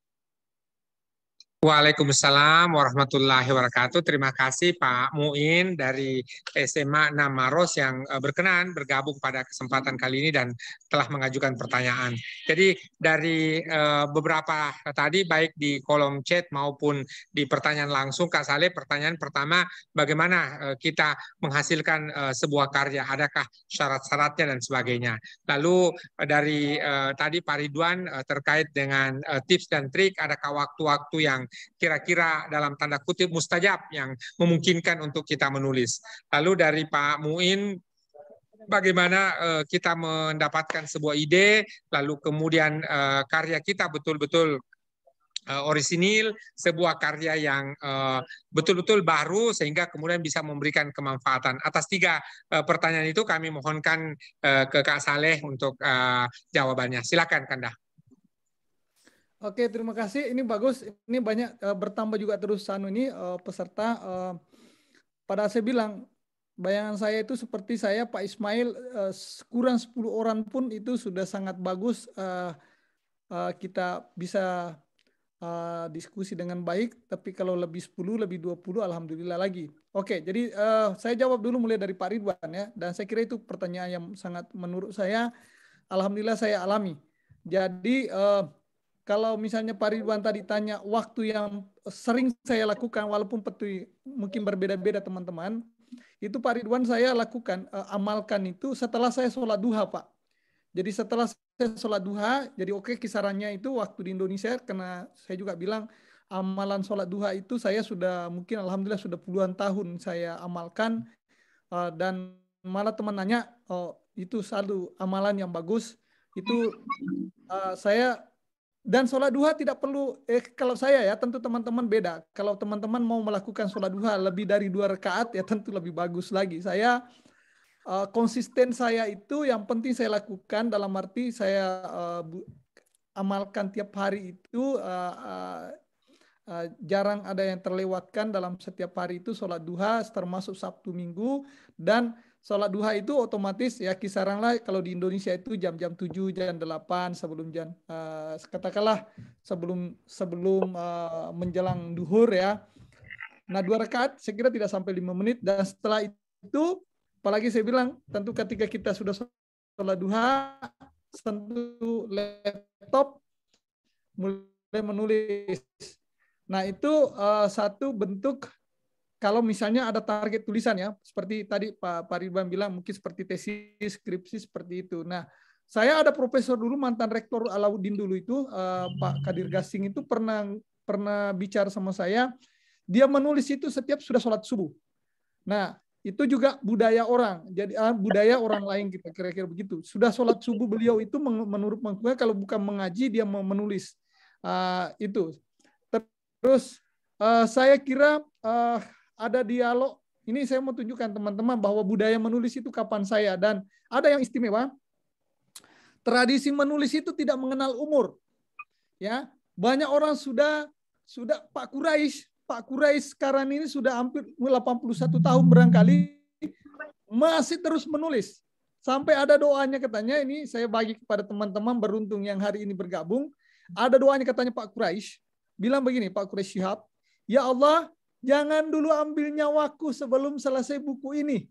Waalaikumsalam warahmatullahi wabarakatuh. Terima kasih Pak Muin dari SMA 6 Maros yang berkenan bergabung pada kesempatan kali ini dan telah mengajukan pertanyaan. Jadi dari beberapa tadi baik di kolom chat maupun di pertanyaan langsung Kak Saleh, pertanyaan pertama bagaimana kita menghasilkan sebuah karya, adakah syarat-syaratnya dan sebagainya. Lalu dari tadi Pak Ridwan terkait dengan tips dan trik, adakah waktu-waktu yang kira-kira dalam tanda kutip mustajab yang memungkinkan untuk kita menulis. Lalu dari Pak Muin, bagaimana kita mendapatkan sebuah ide, lalu kemudian karya kita betul-betul orisinil, sebuah karya yang betul-betul baru sehingga kemudian bisa memberikan kemanfaatan. Atas 3 pertanyaan itu kami mohonkan ke Kak Saleh untuk jawabannya. Silakan Kanda. Oke, terima kasih. Ini bagus. Ini banyak bertambah juga terus peserta. Pada saya bilang, bayangan saya itu seperti saya, Pak Ismail, kurang 10 orang pun itu sudah sangat bagus. Kita bisa diskusi dengan baik, tapi kalau lebih 10, lebih 20, alhamdulillah lagi. Oke, jadi saya jawab dulu mulai dari Pak Ridwan ya. Dan saya kira itu pertanyaan yang sangat menurut saya, alhamdulillah saya alami. Jadi kalau misalnya Pak Ridwan tadi tanya waktu yang sering saya lakukan, walaupun mungkin berbeda-beda teman-teman, itu Pak Ridwan saya lakukan, amalkan itu setelah saya sholat duha, Pak. Jadi setelah saya sholat duha, jadi oke, kisarannya itu waktu di Indonesia, karena saya juga bilang amalan sholat duha itu saya sudah mungkin alhamdulillah sudah puluhan tahun saya amalkan, dan malah teman nanya, itu selalu amalan yang bagus. Itu saya, dan sholat duha tidak perlu, kalau saya ya tentu teman-teman beda. Kalau teman-teman mau melakukan sholat duha lebih dari 2 rakaat ya tentu lebih bagus lagi. Saya konsisten saya itu yang penting saya lakukan dalam arti saya amalkan tiap hari itu, jarang ada yang terlewatkan dalam setiap hari itu sholat duha termasuk Sabtu Minggu. Dan sholat duha itu otomatis ya kisaran lah kalau di Indonesia itu jam-jam 7, jam 8 sebelum jam katakanlah sebelum menjelang duhur ya. Nah 2 rakaat saya kira tidak sampai 5 menit, dan setelah itu apalagi saya bilang tentu ketika kita sudah sholat duha tentu laptop mulai menulis. Nah itu satu bentuk. Kalau misalnya ada target tulisan ya, seperti tadi Pak Ridwan bilang, mungkin seperti tesis, skripsi, seperti itu. Nah, saya ada profesor dulu, mantan rektor Alauddin dulu itu, Pak Kadir Gasing itu pernah bicara sama saya, dia menulis itu setiap sudah sholat subuh. Nah, itu juga budaya orang, jadi budaya orang lain kita kira-kira begitu. Sudah sholat subuh beliau itu menurut menurutnya kalau bukan mengaji dia menulis itu. Terus saya kira ada dialog. Ini saya mau tunjukkan teman-teman bahwa budaya menulis itu kapan saya, dan ada yang istimewa. Tradisi menulis itu tidak mengenal umur. Ya, banyak orang sudah Pak Quraisy sekarang ini sudah hampir 81 tahun barangkali masih terus menulis. Sampai ada doanya katanya, ini saya bagi kepada teman-teman beruntung yang hari ini bergabung. Ada doanya katanya Pak Quraisy bilang begini, Pak Quraisy Shihab, ya Allah, jangan dulu ambil nyawaku sebelum selesai buku ini.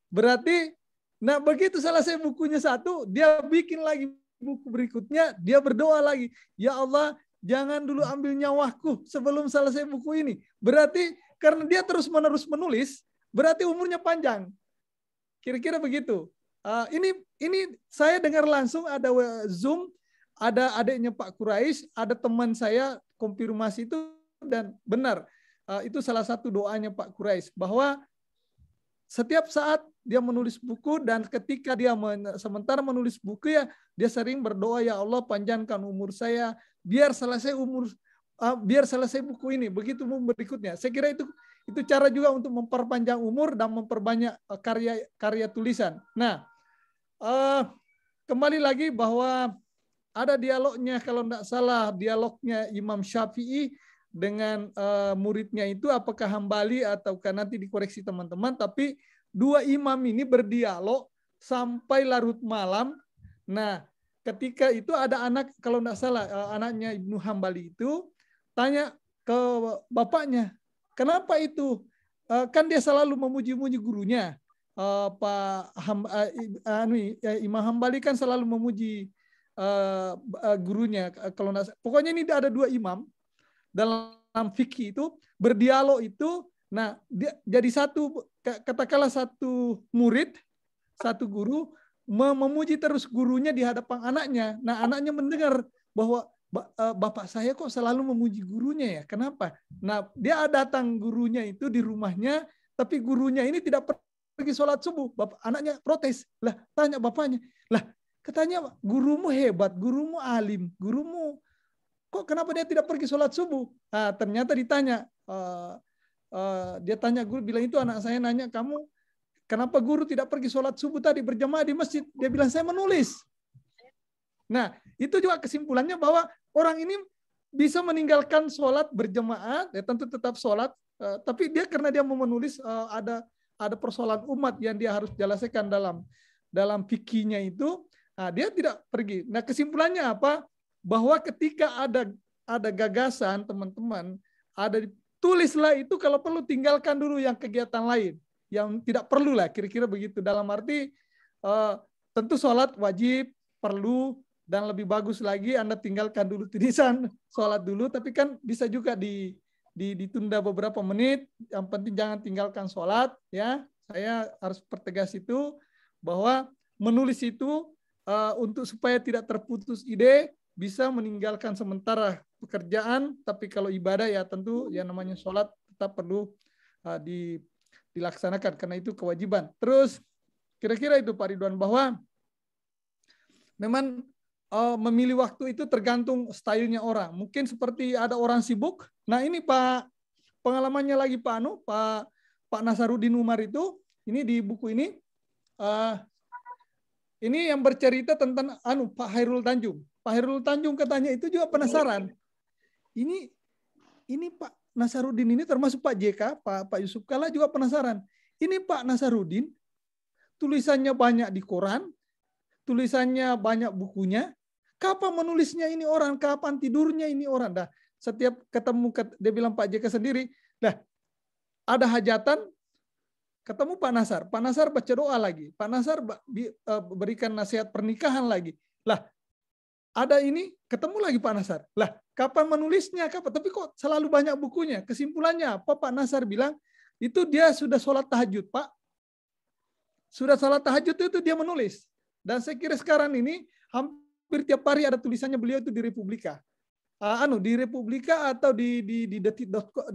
Berarti, nah begitu selesai bukunya satu, dia bikin lagi buku berikutnya, dia berdoa lagi. Ya Allah, jangan dulu ambil nyawaku sebelum selesai buku ini. Berarti, karena dia terus-menerus menulis, berarti umurnya panjang. Kira-kira begitu. Ini saya dengar langsung ada Zoom, ada adiknya Pak Quraisy, ada teman saya konfirmasi itu, dan benar. Itu salah satu doanya Pak Quraisy, bahwa setiap saat dia menulis buku, dan ketika dia sementara menulis buku ya dia sering berdoa, ya Allah panjangkan umur saya biar selesai buku ini, begitu berikutnya. Saya kira itu cara juga untuk memperpanjang umur dan memperbanyak karya tulisan. Nah, kembali lagi bahwa ada dialognya, kalau tidak salah dialognya Imam Syafi'i dengan muridnya itu, apakah Hambali ataukah, nanti dikoreksi teman-teman, tapi 2 imam ini berdialog sampai larut malam. Nah, ketika itu ada anak, kalau tidak salah anaknya Ibnu Hambali itu tanya ke bapaknya, kenapa itu? Kan dia selalu memuji-muji gurunya. Imam Hambali kan selalu memuji gurunya. Kalau pokoknya ini ada 2 imam dalam fikih itu berdialog itu. Nah, jadi katakanlah satu murid, satu guru memuji terus gurunya di hadapan anaknya. Nah, anaknya mendengar bahwa bapak saya kok selalu memuji gurunya ya, kenapa? Nah, dia datang gurunya itu di rumahnya, tapi gurunya ini tidak pergi sholat subuh. Anaknya protes, lah tanya bapaknya, lah katanya gurumu hebat, gurumu alim, gurumu kok kenapa dia tidak pergi sholat subuh? Nah, ternyata ditanya, dia tanya guru, bilang itu anak saya nanya, kamu kenapa guru tidak pergi sholat subuh tadi berjamaah di masjid? Dia bilang saya menulis. Nah, itu juga kesimpulannya bahwa orang ini bisa meninggalkan sholat berjamaah, ya tentu tetap sholat, tapi dia karena dia mau menulis, ada persoalan umat yang dia harus jelaskan dalam fikihnya itu, nah, dia tidak pergi. Nah, kesimpulannya apa? Bahwa ketika ada gagasan teman-teman, tulislah itu, kalau perlu tinggalkan dulu yang kegiatan lain, yang tidak perlu lah, kira-kira begitu. Dalam arti tentu sholat wajib, perlu, Dan lebih bagus lagi Anda tinggalkan dulu tulisan sholat dulu, tapi kan bisa juga ditunda beberapa menit. Yang penting jangan tinggalkan sholat, ya. Saya harus pertegas itu bahwa menulis itu untuk supaya tidak terputus ide, bisa meninggalkan sementara pekerjaan, tapi kalau ibadah ya tentu yang namanya sholat tetap perlu dilaksanakan karena itu kewajiban. Terus kira-kira itu Pak Ridwan, bahwa memang memilih waktu itu tergantung stylenya orang. Mungkin seperti ada orang sibuk. Nah ini Pak, pengalamannya lagi Pak Nasarudin Umar itu, ini di buku ini yang bercerita tentang Pak Hairul Tanjung. Pak Hairul Tanjung katanya itu juga penasaran. Ini Pak Nasarudin ini termasuk Pak JK, Pak Yusuf Kalla juga penasaran. Ini Pak Nasarudin tulisannya banyak di koran, tulisannya banyak bukunya. Kapan menulisnya ini orang? Kapan tidurnya ini orang? Dah setiap ketemu, dia bilang Pak JK sendiri, dah ada hajatan, ketemu Pak Nasar. Pak Nasar baca doa lagi. Pak Nasar berikan nasihat pernikahan lagi. Lah, ada ini, ketemu lagi Pak Nasar. Lah, kapan menulisnya? Kapan? Tapi kok selalu banyak bukunya? Kesimpulannya apa? Pak Nasar bilang, itu dia sudah sholat tahajud, Pak. Sudah sholat tahajud itu dia menulis. Dan saya kira sekarang ini hampir tiap hari ada tulisannya beliau itu di Republika. Di Republika atau di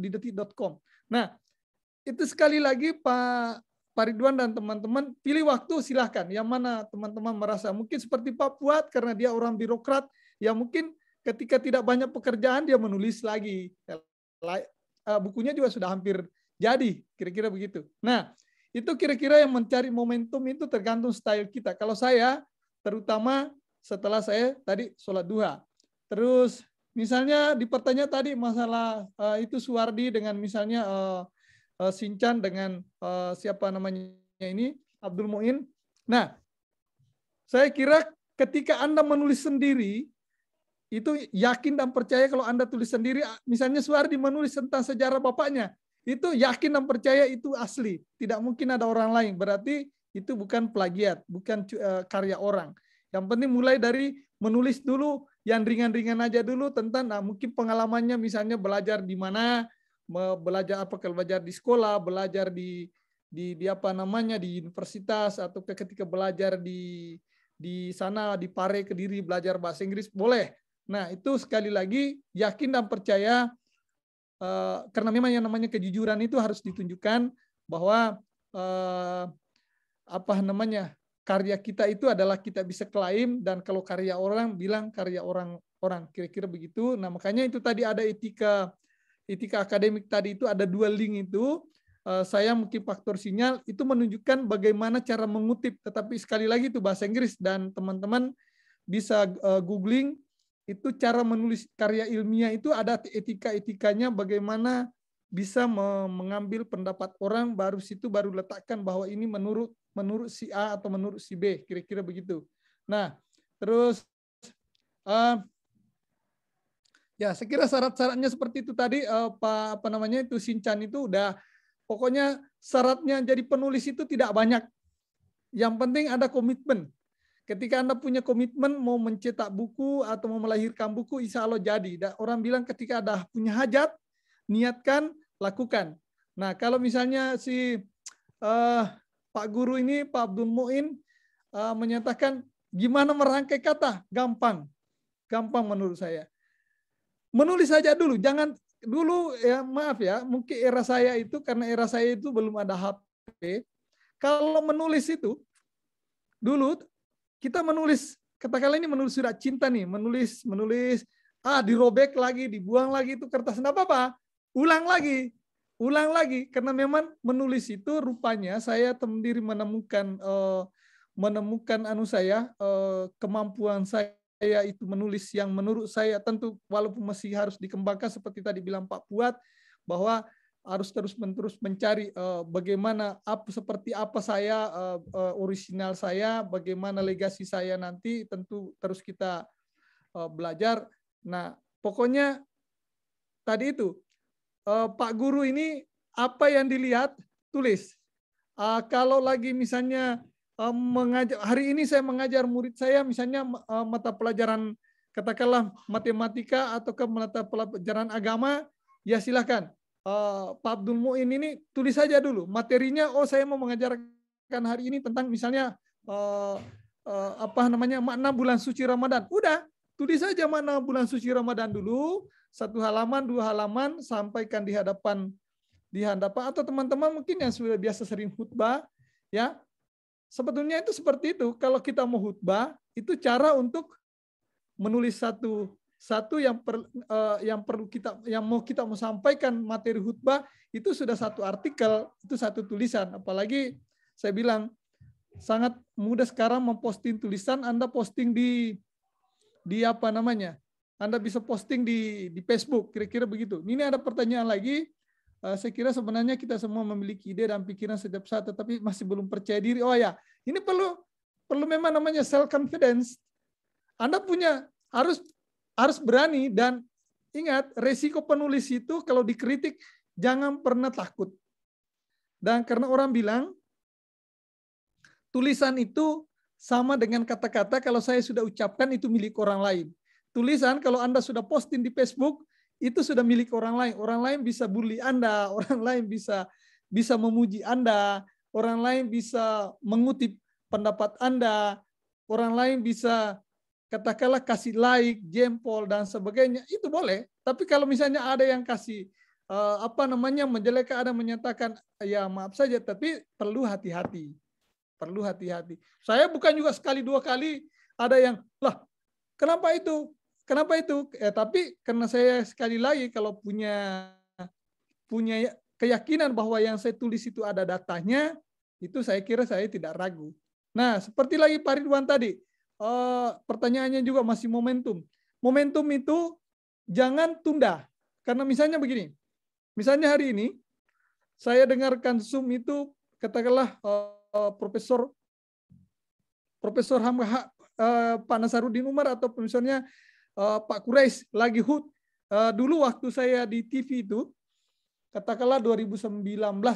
detik.com. Nah, itu sekali lagi Pak Ridwan dan teman-teman, pilih waktu silahkan. Yang mana teman-teman merasa mungkin seperti Pak Fuad karena dia orang birokrat, ya mungkin ketika tidak banyak pekerjaan dia menulis lagi. Bukunya juga sudah hampir jadi, kira-kira begitu. Nah, itu kira-kira yang mencari momentum itu tergantung style kita. Kalau saya, terutama setelah saya tadi sholat duha. Terus misalnya di pertanyaan tadi masalah itu Suwardi dengan misalnya Sincan dengan siapa namanya ini, Abdul Muin. Nah, saya kira ketika Anda menulis sendiri, itu yakin dan percaya kalau Anda tulis sendiri, misalnya Suwardi menulis tentang sejarah bapaknya, itu yakin dan percaya itu asli. Tidak mungkin ada orang lain. Berarti itu bukan plagiat, bukan karya orang. Yang penting mulai dari menulis dulu yang ringan-ringan aja dulu tentang mungkin pengalamannya, misalnya belajar di mana, belajar apa, kalau belajar di sekolah, belajar di apa namanya di universitas, atau ketika belajar di sana di Pare Kediri belajar bahasa Inggris boleh. Nah, itu sekali lagi yakin dan percaya karena memang yang namanya kejujuran itu harus ditunjukkan bahwa apa namanya karya kita itu adalah kita bisa klaim, dan kalau karya orang bilang karya orang kira-kira begitu. Nah, makanya itu tadi ada etika akademik tadi itu ada 2 link itu. Saya mungkin faktor sinyal itu menunjukkan bagaimana cara mengutip, tetapi sekali lagi itu bahasa Inggris dan teman-teman bisa googling itu cara menulis karya ilmiah itu ada etika-etikanya, bagaimana bisa mengambil pendapat orang, baru letakkan bahwa ini menurut si A atau menurut si B, kira-kira begitu. Nah, terus ya saya kira syarat-syaratnya seperti itu tadi apa namanya itu Sincan itu udah pokoknya syaratnya jadi penulis itu tidak banyak. Yang penting ada komitmen. Ketika Anda punya komitmen mau mencetak buku atau mau melahirkan buku, insya Allah jadi. Dan orang bilang ketika ada punya hajat, niatkan, lakukan. Nah, kalau misalnya si Pak Guru ini, Pak Abdul Muin menyatakan gimana merangkai kata, gampang menurut saya. Menulis saja dulu, jangan dulu ya, maaf ya, mungkin era saya itu karena era saya itu belum ada HP. Kalau menulis itu dulu kita menulis, katakanlah ini menulis surat cinta nih, menulis dirobek lagi, dibuang lagi itu kertas, enggak apa-apa, ulang lagi karena memang menulis itu rupanya saya sendiri menemukan kemampuan saya itu menulis yang menurut saya tentu walaupun masih harus dikembangkan seperti tadi bilang Pak Fuad bahwa harus terus-menerus mencari bagaimana seperti apa saya orisinal saya, bagaimana legasi saya nanti tentu terus kita belajar. Nah, pokoknya tadi itu Pak Guru ini apa yang dilihat tulis. Kalau lagi misalnya mengajar, hari ini saya mengajar murid saya misalnya mata pelajaran katakanlah matematika ataukah mata pelajaran agama, ya silakan. Pak Abdul Muin ini tulis saja dulu materinya. Oh, saya mau mengajarkan hari ini tentang misalnya makna bulan suci Ramadan. Udah, tulis saja makna bulan suci Ramadan dulu, 1 halaman, 2 halaman, sampaikan di hadapan atau teman-teman mungkin yang sudah biasa sering khutbah, ya. Sebetulnya itu seperti itu. Kalau kita mau khutbah, itu cara untuk menulis satu yang mau kita sampaikan materi khutbah, itu sudah satu artikel, itu satu tulisan. Apalagi saya bilang sangat mudah sekarang memposting tulisan. Anda posting di Anda bisa posting di Facebook, kira-kira begitu. Ini ada pertanyaan lagi. Saya kira sebenarnya kita semua memiliki ide dan pikiran setiap saat, tetapi masih belum percaya diri. Oh ya, ini perlu memang namanya self confidence. Anda harus berani, dan ingat, resiko penulis itu kalau dikritik jangan pernah takut. Dan karena orang bilang tulisan itu sama dengan kata-kata, kalau saya sudah ucapkan itu milik orang lain. Tulisan kalau Anda sudah posting di Facebook itu sudah milik orang lain. Orang lain bisa bully Anda, orang lain bisa memuji Anda, orang lain bisa mengutip pendapat Anda, orang lain bisa katakanlah kasih like, jempol dan sebagainya, itu boleh. Tapi kalau misalnya ada yang kasih menjelekkan, ada menyatakan ya maaf saja, tapi perlu hati-hati. Perlu hati-hati. Saya bukan juga sekali 2 kali ada yang kenapa itu? Kenapa itu? Tapi karena saya sekali lagi kalau punya keyakinan bahwa yang saya tulis itu ada datanya, itu saya kira saya tidak ragu. Nah, seperti lagi Pak Ridwan tadi, pertanyaannya juga masih momentum. Momentum itu jangan tunda. Karena misalnya begini, misalnya hari ini saya dengarkan Zoom itu katakanlah Profesor Pak Nasaruddin Umar atau misalnya Pak Quraisy lagi dulu waktu saya di TV itu, katakanlah 2019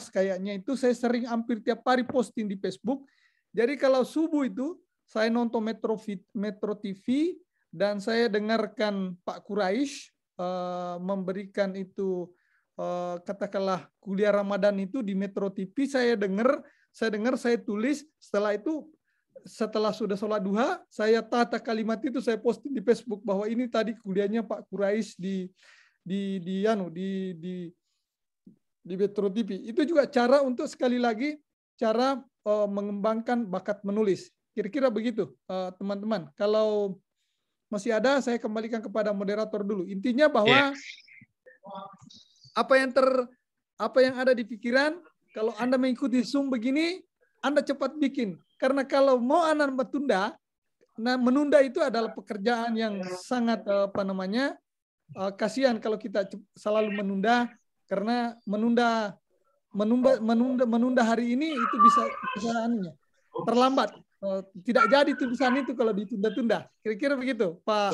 kayaknya itu, saya sering hampir tiap hari posting di Facebook. Jadi kalau subuh itu saya nonton Metro TV dan saya dengarkan Pak Quraisy memberikan itu katakanlah kuliah Ramadan itu di Metro TV. Saya dengar, saya tulis. Setelah itu, setelah sudah sholat duha, saya tata kalimat itu, saya posting di Facebook bahwa ini tadi kuliahnya Pak Quraisy di Metro TV. Itu juga cara untuk sekali lagi cara mengembangkan bakat menulis. Kira-kira begitu, teman-teman. Kalau masih ada, saya kembalikan kepada moderator dulu. Intinya bahwa apa yang ada di pikiran, kalau Anda mengikuti Zoom begini, Anda cepat bikin. Karena kalau mau Anda menunda itu adalah pekerjaan yang sangat kasihan kalau kita selalu menunda, karena menunda hari ini itu bisa terlambat. Tidak jadi tulisan itu kalau ditunda-tunda. Kira-kira begitu, Pak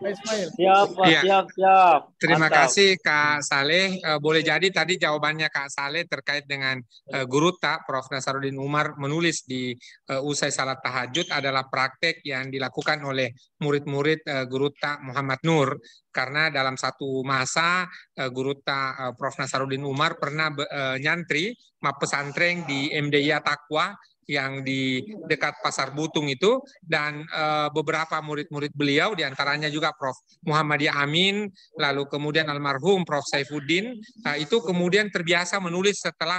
Ismail. Siap, Pak. Ya. Siap. Terima Mantap. kasih Kak Saleh. Boleh jadi tadi jawabannya Kak Saleh terkait dengan guru tak Prof. Nasaruddin Umar menulis di usai salat tahajud adalah praktek yang dilakukan oleh murid-murid guru tak Muhammad Nur. Karena dalam satu masa guru tak Prof. Nasaruddin Umar pernah nyantri pesantren di MDIA Taqwa yang di dekat Pasar Butung itu, dan beberapa murid-murid beliau, diantaranya juga Prof. Muhammadiyah Amin, lalu kemudian almarhum Prof. Saifuddin, itu kemudian terbiasa menulis setelah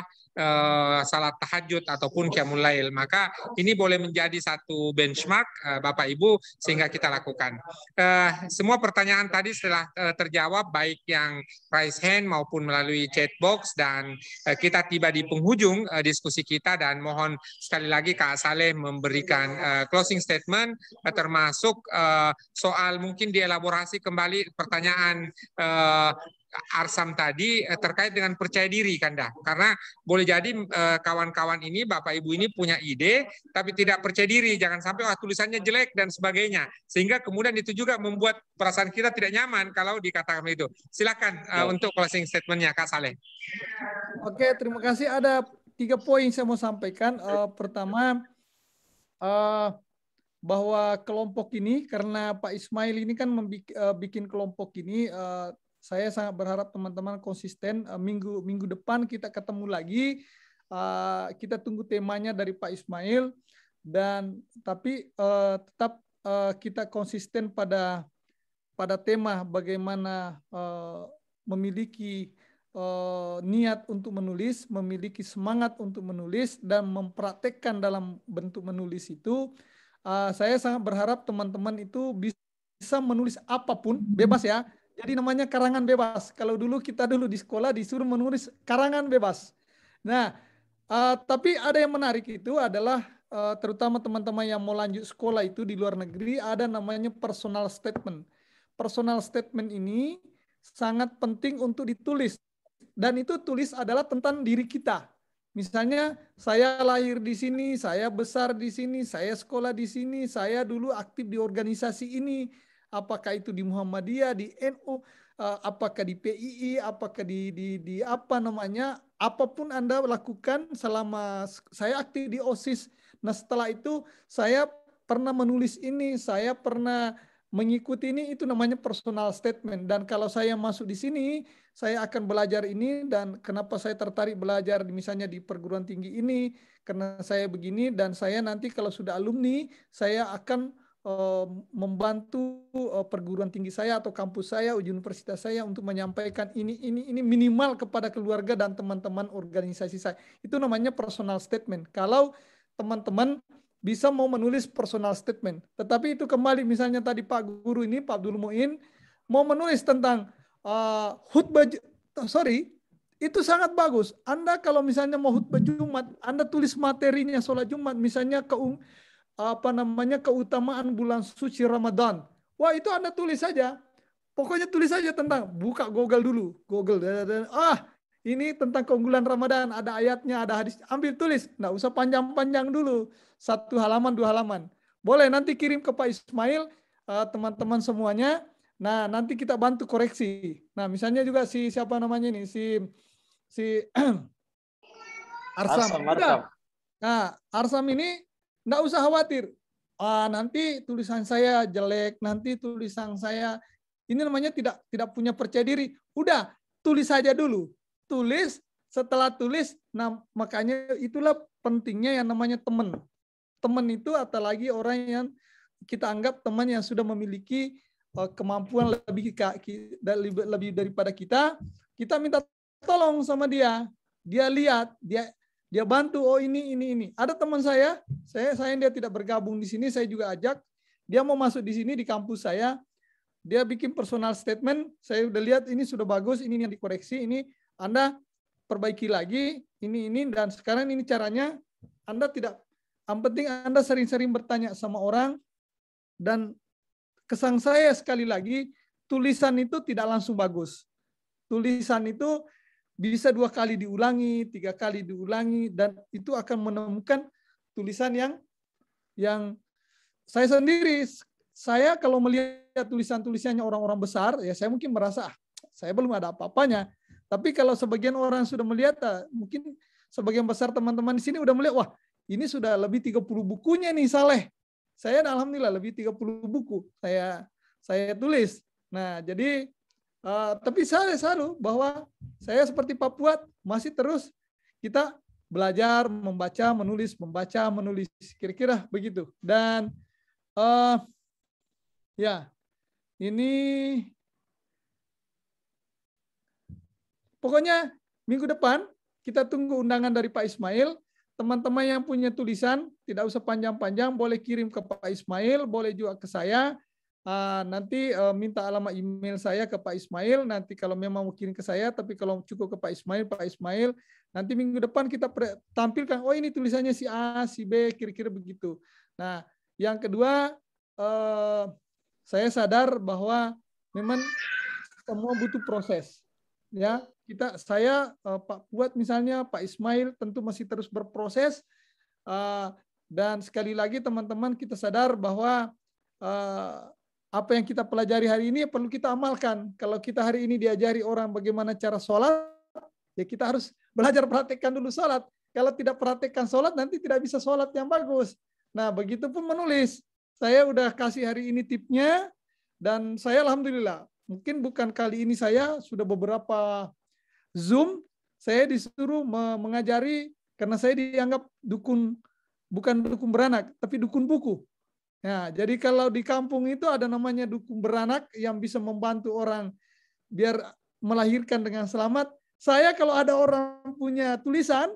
salat tahajud ataupun qiyamul lail. Maka ini boleh menjadi satu benchmark Bapak Ibu sehingga kita lakukan. Semua pertanyaan tadi setelah terjawab baik yang raise hand maupun melalui chat box, dan kita tiba di penghujung diskusi kita, dan mohon sekali lagi Kak Saleh memberikan closing statement termasuk soal mungkin dielaborasi kembali pertanyaan Arsam tadi terkait dengan percaya diri, Kanda. Karena boleh jadi kawan-kawan ini, Bapak Ibu ini punya ide, tapi tidak percaya diri. Jangan sampai tulisannya jelek dan sebagainya. Sehingga kemudian itu juga membuat perasaan kita tidak nyaman kalau dikatakan itu. Silakan untuk closing statement-nya, Kak Saleh. Oke, terima kasih. Ada 3 poin saya mau sampaikan. Pertama, bahwa kelompok ini, karena Pak Ismail ini kan bikin kelompok ini, saya sangat berharap teman-teman konsisten. Minggu depan kita ketemu lagi. Kita tunggu temanya dari Pak Ismail, dan tapi tetap kita konsisten pada tema bagaimana memiliki niat untuk menulis, memiliki semangat untuk menulis, dan mempraktekkan dalam bentuk menulis itu. Saya sangat berharap teman-teman itu bisa menulis apapun, bebas ya. Jadi namanya karangan bebas. Kalau kita dulu di sekolah disuruh menulis karangan bebas. Nah, tapi ada yang menarik itu adalah terutama teman-teman yang mau lanjut sekolah itu di luar negeri, ada namanya personal statement. Personal statement ini sangat penting untuk ditulis. Dan itu tulis adalah tentang diri kita. Misalnya, saya lahir di sini, saya besar di sini, saya sekolah di sini, saya dulu aktif di organisasi ini, apakah itu di Muhammadiyah, di NU, apakah di PII, apakah di apa namanya, apapun Anda lakukan selama saya aktif di OSIS. Nah, setelah itu saya pernah menulis ini, saya pernah mengikuti ini, itu namanya personal statement. Dan kalau saya masuk di sini, saya akan belajar ini, dan kenapa saya tertarik belajar misalnya di perguruan tinggi ini, karena saya begini, dan saya nanti kalau sudah alumni, saya akan membantu perguruan tinggi saya atau kampus saya, universitas saya untuk menyampaikan ini minimal kepada keluarga dan teman-teman organisasi saya. Itu namanya personal statement. Kalau teman-teman bisa mau menulis personal statement. Tetapi itu kembali misalnya tadi Pak Guru ini, Pak Abdul Muin, mau menulis tentang khutbah, itu sangat bagus. Anda kalau misalnya mau khutbah Jumat, Anda tulis materinya sholat Jumat, misalnya keutamaan bulan suci Ramadan. Wah, itu Anda tulis saja. Pokoknya tulis saja tentang, buka Google dulu. Ini tentang keunggulan Ramadan, ada ayatnya, ada hadis. Ambil tulis, nggak usah panjang-panjang dulu. 1 halaman, 2 halaman. Boleh nanti kirim ke Pak Ismail, teman-teman semuanya. Nah, nanti kita bantu koreksi. Nah, misalnya juga siapa namanya ini, si Arsam. Nah, Arsam ini nggak usah khawatir. Nanti tulisan saya jelek, nanti tulisan saya ini namanya tidak punya percaya diri. Udah, tulis saja dulu. Tulis, setelah tulis, nah makanya itulah pentingnya yang namanya teman. Teman itu atau lagi orang yang kita anggap teman yang sudah memiliki kemampuan lebih daripada kita minta tolong sama dia. Dia lihat, dia bantu, oh ini. Ada teman saya dia tidak bergabung di sini, saya juga ajak, dia mau masuk di sini di kampus saya, dia bikin personal statement, saya udah lihat ini sudah bagus, ini yang dikoreksi, ini Anda perbaiki lagi, ini, dan sekarang ini caranya. Anda tidak, yang penting Anda sering-sering bertanya sama orang, dan kesan saya sekali lagi, tulisan itu tidak langsung bagus. Tulisan itu bisa 2 kali diulangi, 3 kali diulangi, dan itu akan menemukan tulisan yang saya sendiri, saya kalau melihat tulisan-tulisannya orang-orang besar, ya saya mungkin merasa, saya belum ada apa-apanya. Tapi kalau sebagian orang sudah melihat, mungkin sebagian besar teman-teman di sini udah melihat, wah ini sudah lebih 30 bukunya nih Saleh. Saya alhamdulillah lebih 30 buku saya tulis. Nah, jadi tapi saya selalu bahwa saya seperti Pak Fuad masih terus kita belajar membaca, menulis, kira-kira begitu. Dan ya ini pokoknya minggu depan kita tunggu undangan dari Pak Ismail. Teman-teman yang punya tulisan tidak usah panjang-panjang, boleh kirim ke Pak Ismail, boleh juga ke saya. Nanti minta alamat email saya ke Pak Ismail. Nanti kalau memang mau kirim ke saya, tapi kalau cukup ke Pak Ismail, nanti minggu depan kita tampilkan, oh ini tulisannya si A, si B, kira-kira begitu. Nah, yang kedua, saya sadar bahwa memang semua butuh proses. Ya, saya Pak Fuad misalnya, Pak Ismail tentu masih terus berproses, dan sekali lagi teman-teman kita sadar bahwa apa yang kita pelajari hari ini perlu kita amalkan. Kalau kita hari ini diajari orang bagaimana cara sholat, ya kita harus belajar praktekkan dulu sholat. Kalau tidak praktekkan sholat, nanti tidak bisa sholat yang bagus. Nah, begitu pun menulis. Saya udah kasih hari ini tipnya, dan saya alhamdulillah, mungkin bukan kali ini, saya sudah beberapa Zoom, saya disuruh mengajari, karena saya dianggap dukun, bukan dukun beranak, tapi dukun buku. Nah, jadi kalau di kampung itu ada namanya dukun beranak yang bisa membantu orang biar melahirkan dengan selamat. Saya kalau ada orang punya tulisan,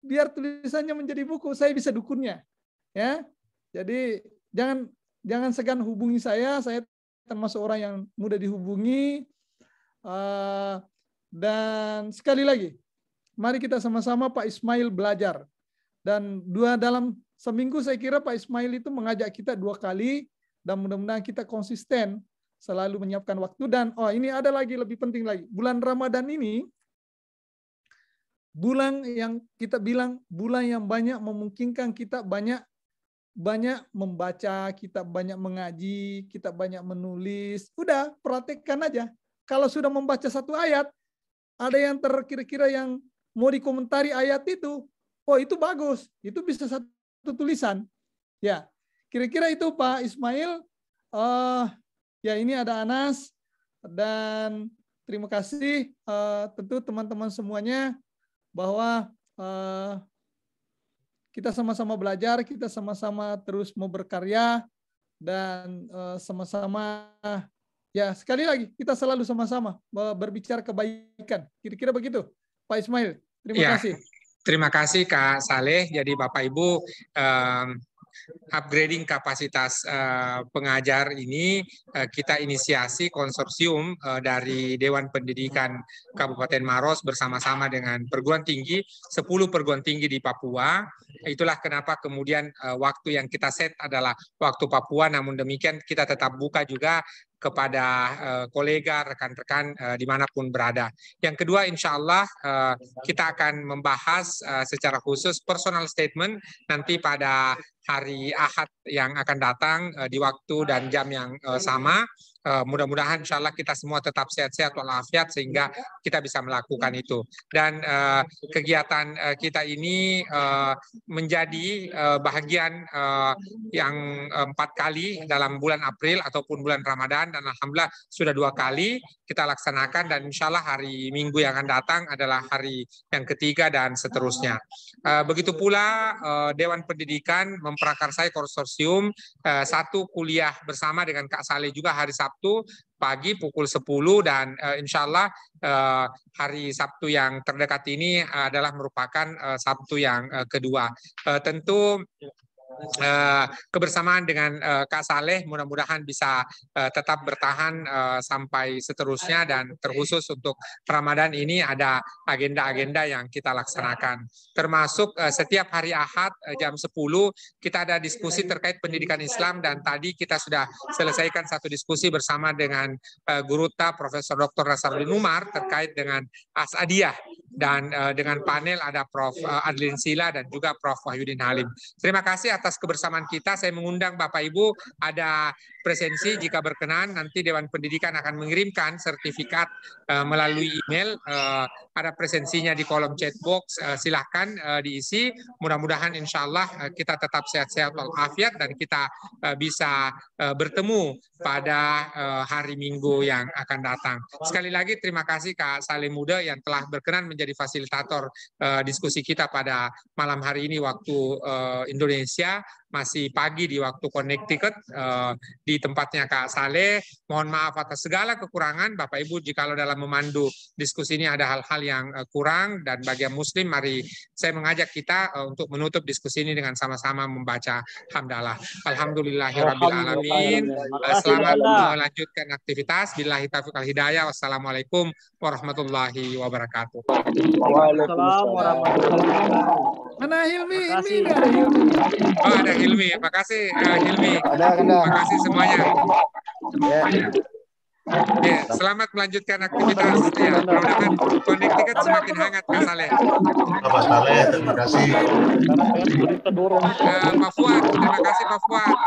biar tulisannya menjadi buku, saya bisa dukunnya. Ya, jadi jangan segan hubungi saya termasuk orang yang mudah dihubungi. Dan sekali lagi, mari kita sama-sama Pak Ismail belajar. Dan dalam seminggu saya kira Pak Ismail itu mengajak kita 2 kali, dan mudah-mudahan kita konsisten selalu menyiapkan waktu. Dan ini ada lagi lebih penting lagi, bulan Ramadan ini bulan yang kita bilang bulan yang banyak memungkinkan kita banyak membaca, kita banyak mengaji, kita banyak menulis. Udah, praktekkan aja. Kalau sudah membaca 1 ayat, ada yang kira-kira yang mau dikomentari ayat itu, itu bagus, itu bisa 1 tulisan. Ya, kira-kira itu Pak Ismail. Ya, ini ada Anas, dan terima kasih tentu teman-teman semuanya, bahwa kita sama-sama belajar, kita sama-sama terus mau berkarya, dan sama-sama, ya sekali lagi, kita selalu sama-sama berbicara kebaikan. Kira-kira begitu, Pak Ismail. Terima kasih. Terima kasih Kak Saleh. Jadi Bapak Ibu, upgrading kapasitas pengajar ini kita inisiasi konsorsium dari Dewan Pendidikan Kabupaten Maros bersama-sama dengan perguruan tinggi, 10 perguruan tinggi di Papua. Itulah kenapa kemudian waktu yang kita set adalah waktu Papua, namun demikian kita tetap buka juga kepada kolega, rekan-rekan dimanapun berada. Yang kedua, insya Allah kita akan membahas secara khusus personal statement nanti pada hari Ahad yang akan datang di waktu dan jam yang sama. Mudah-mudahan insya Allah kita semua tetap sehat-sehat walafiat sehingga kita bisa melakukan itu. Dan kegiatan kita ini menjadi bahagian yang 4 kali dalam bulan April ataupun bulan Ramadan, dan alhamdulillah sudah 2 kali kita laksanakan, dan insya Allah hari Minggu yang akan datang adalah hari yang ketiga dan seterusnya. Begitu pula Dewan Pendidikan memprakarsai konsorsium 1 kuliah bersama dengan Kak Saleh juga hari Sabtu pagi pukul 10, dan insya Allah hari Sabtu yang terdekat ini adalah merupakan Sabtu yang kedua. Tentu kebersamaan dengan Kak Saleh mudah-mudahan bisa tetap bertahan sampai seterusnya, dan terkhusus untuk Ramadan ini ada agenda-agenda yang kita laksanakan, termasuk setiap hari Ahad jam 10 kita ada diskusi terkait pendidikan Islam, dan tadi kita sudah selesaikan 1 diskusi bersama dengan Guruta Profesor Dr. Nasarudin Umar terkait dengan Asadiyah, dan dengan panel ada Prof. Adlin Sila dan juga Prof. Wahyudin Halim. Terima kasih atas kebersamaan kita. Saya mengundang Bapak Ibu ada presensi, jika berkenan nanti Dewan Pendidikan akan mengirimkan sertifikat melalui email. Ada presensinya di kolom chat box, silahkan diisi. Mudah-mudahan insya Allah kita tetap sehat-sehat walafiat, dan kita bisa bertemu pada hari Minggu yang akan datang. Sekali lagi terima kasih Kak Saleh Muda yang telah berkenan menjadi fasilitator diskusi kita pada malam hari ini waktu Indonesia, masih pagi di waktu Connecticut di tempatnya Kak Saleh. Mohon maaf atas segala kekurangan Bapak Ibu jikalau dalam memandu diskusi ini ada hal-hal yang kurang, dan bagi yang muslim mari saya mengajak kita untuk menutup diskusi ini dengan sama-sama membaca hamdalah. Alhamdulillahirabbil alamin. Selamat melanjutkan aktivitas. Billahi taufiq wal hidayah. Wassalamualaikum warahmatullahi wabarakatuh. Waalaikumsalam warahmatullahi wabarakatuh. Mana Hilmi? Oh, ada Hilmi. Makasih Hilmi. Terima kasih semuanya. Ya, selamat melanjutkan aktivitas. Ya, mudah-mudahan Connecticut semakin hangat Kak Saleh. Pak Saleh, terima kasih. Pak Fuad, terima kasih Pak Fuad.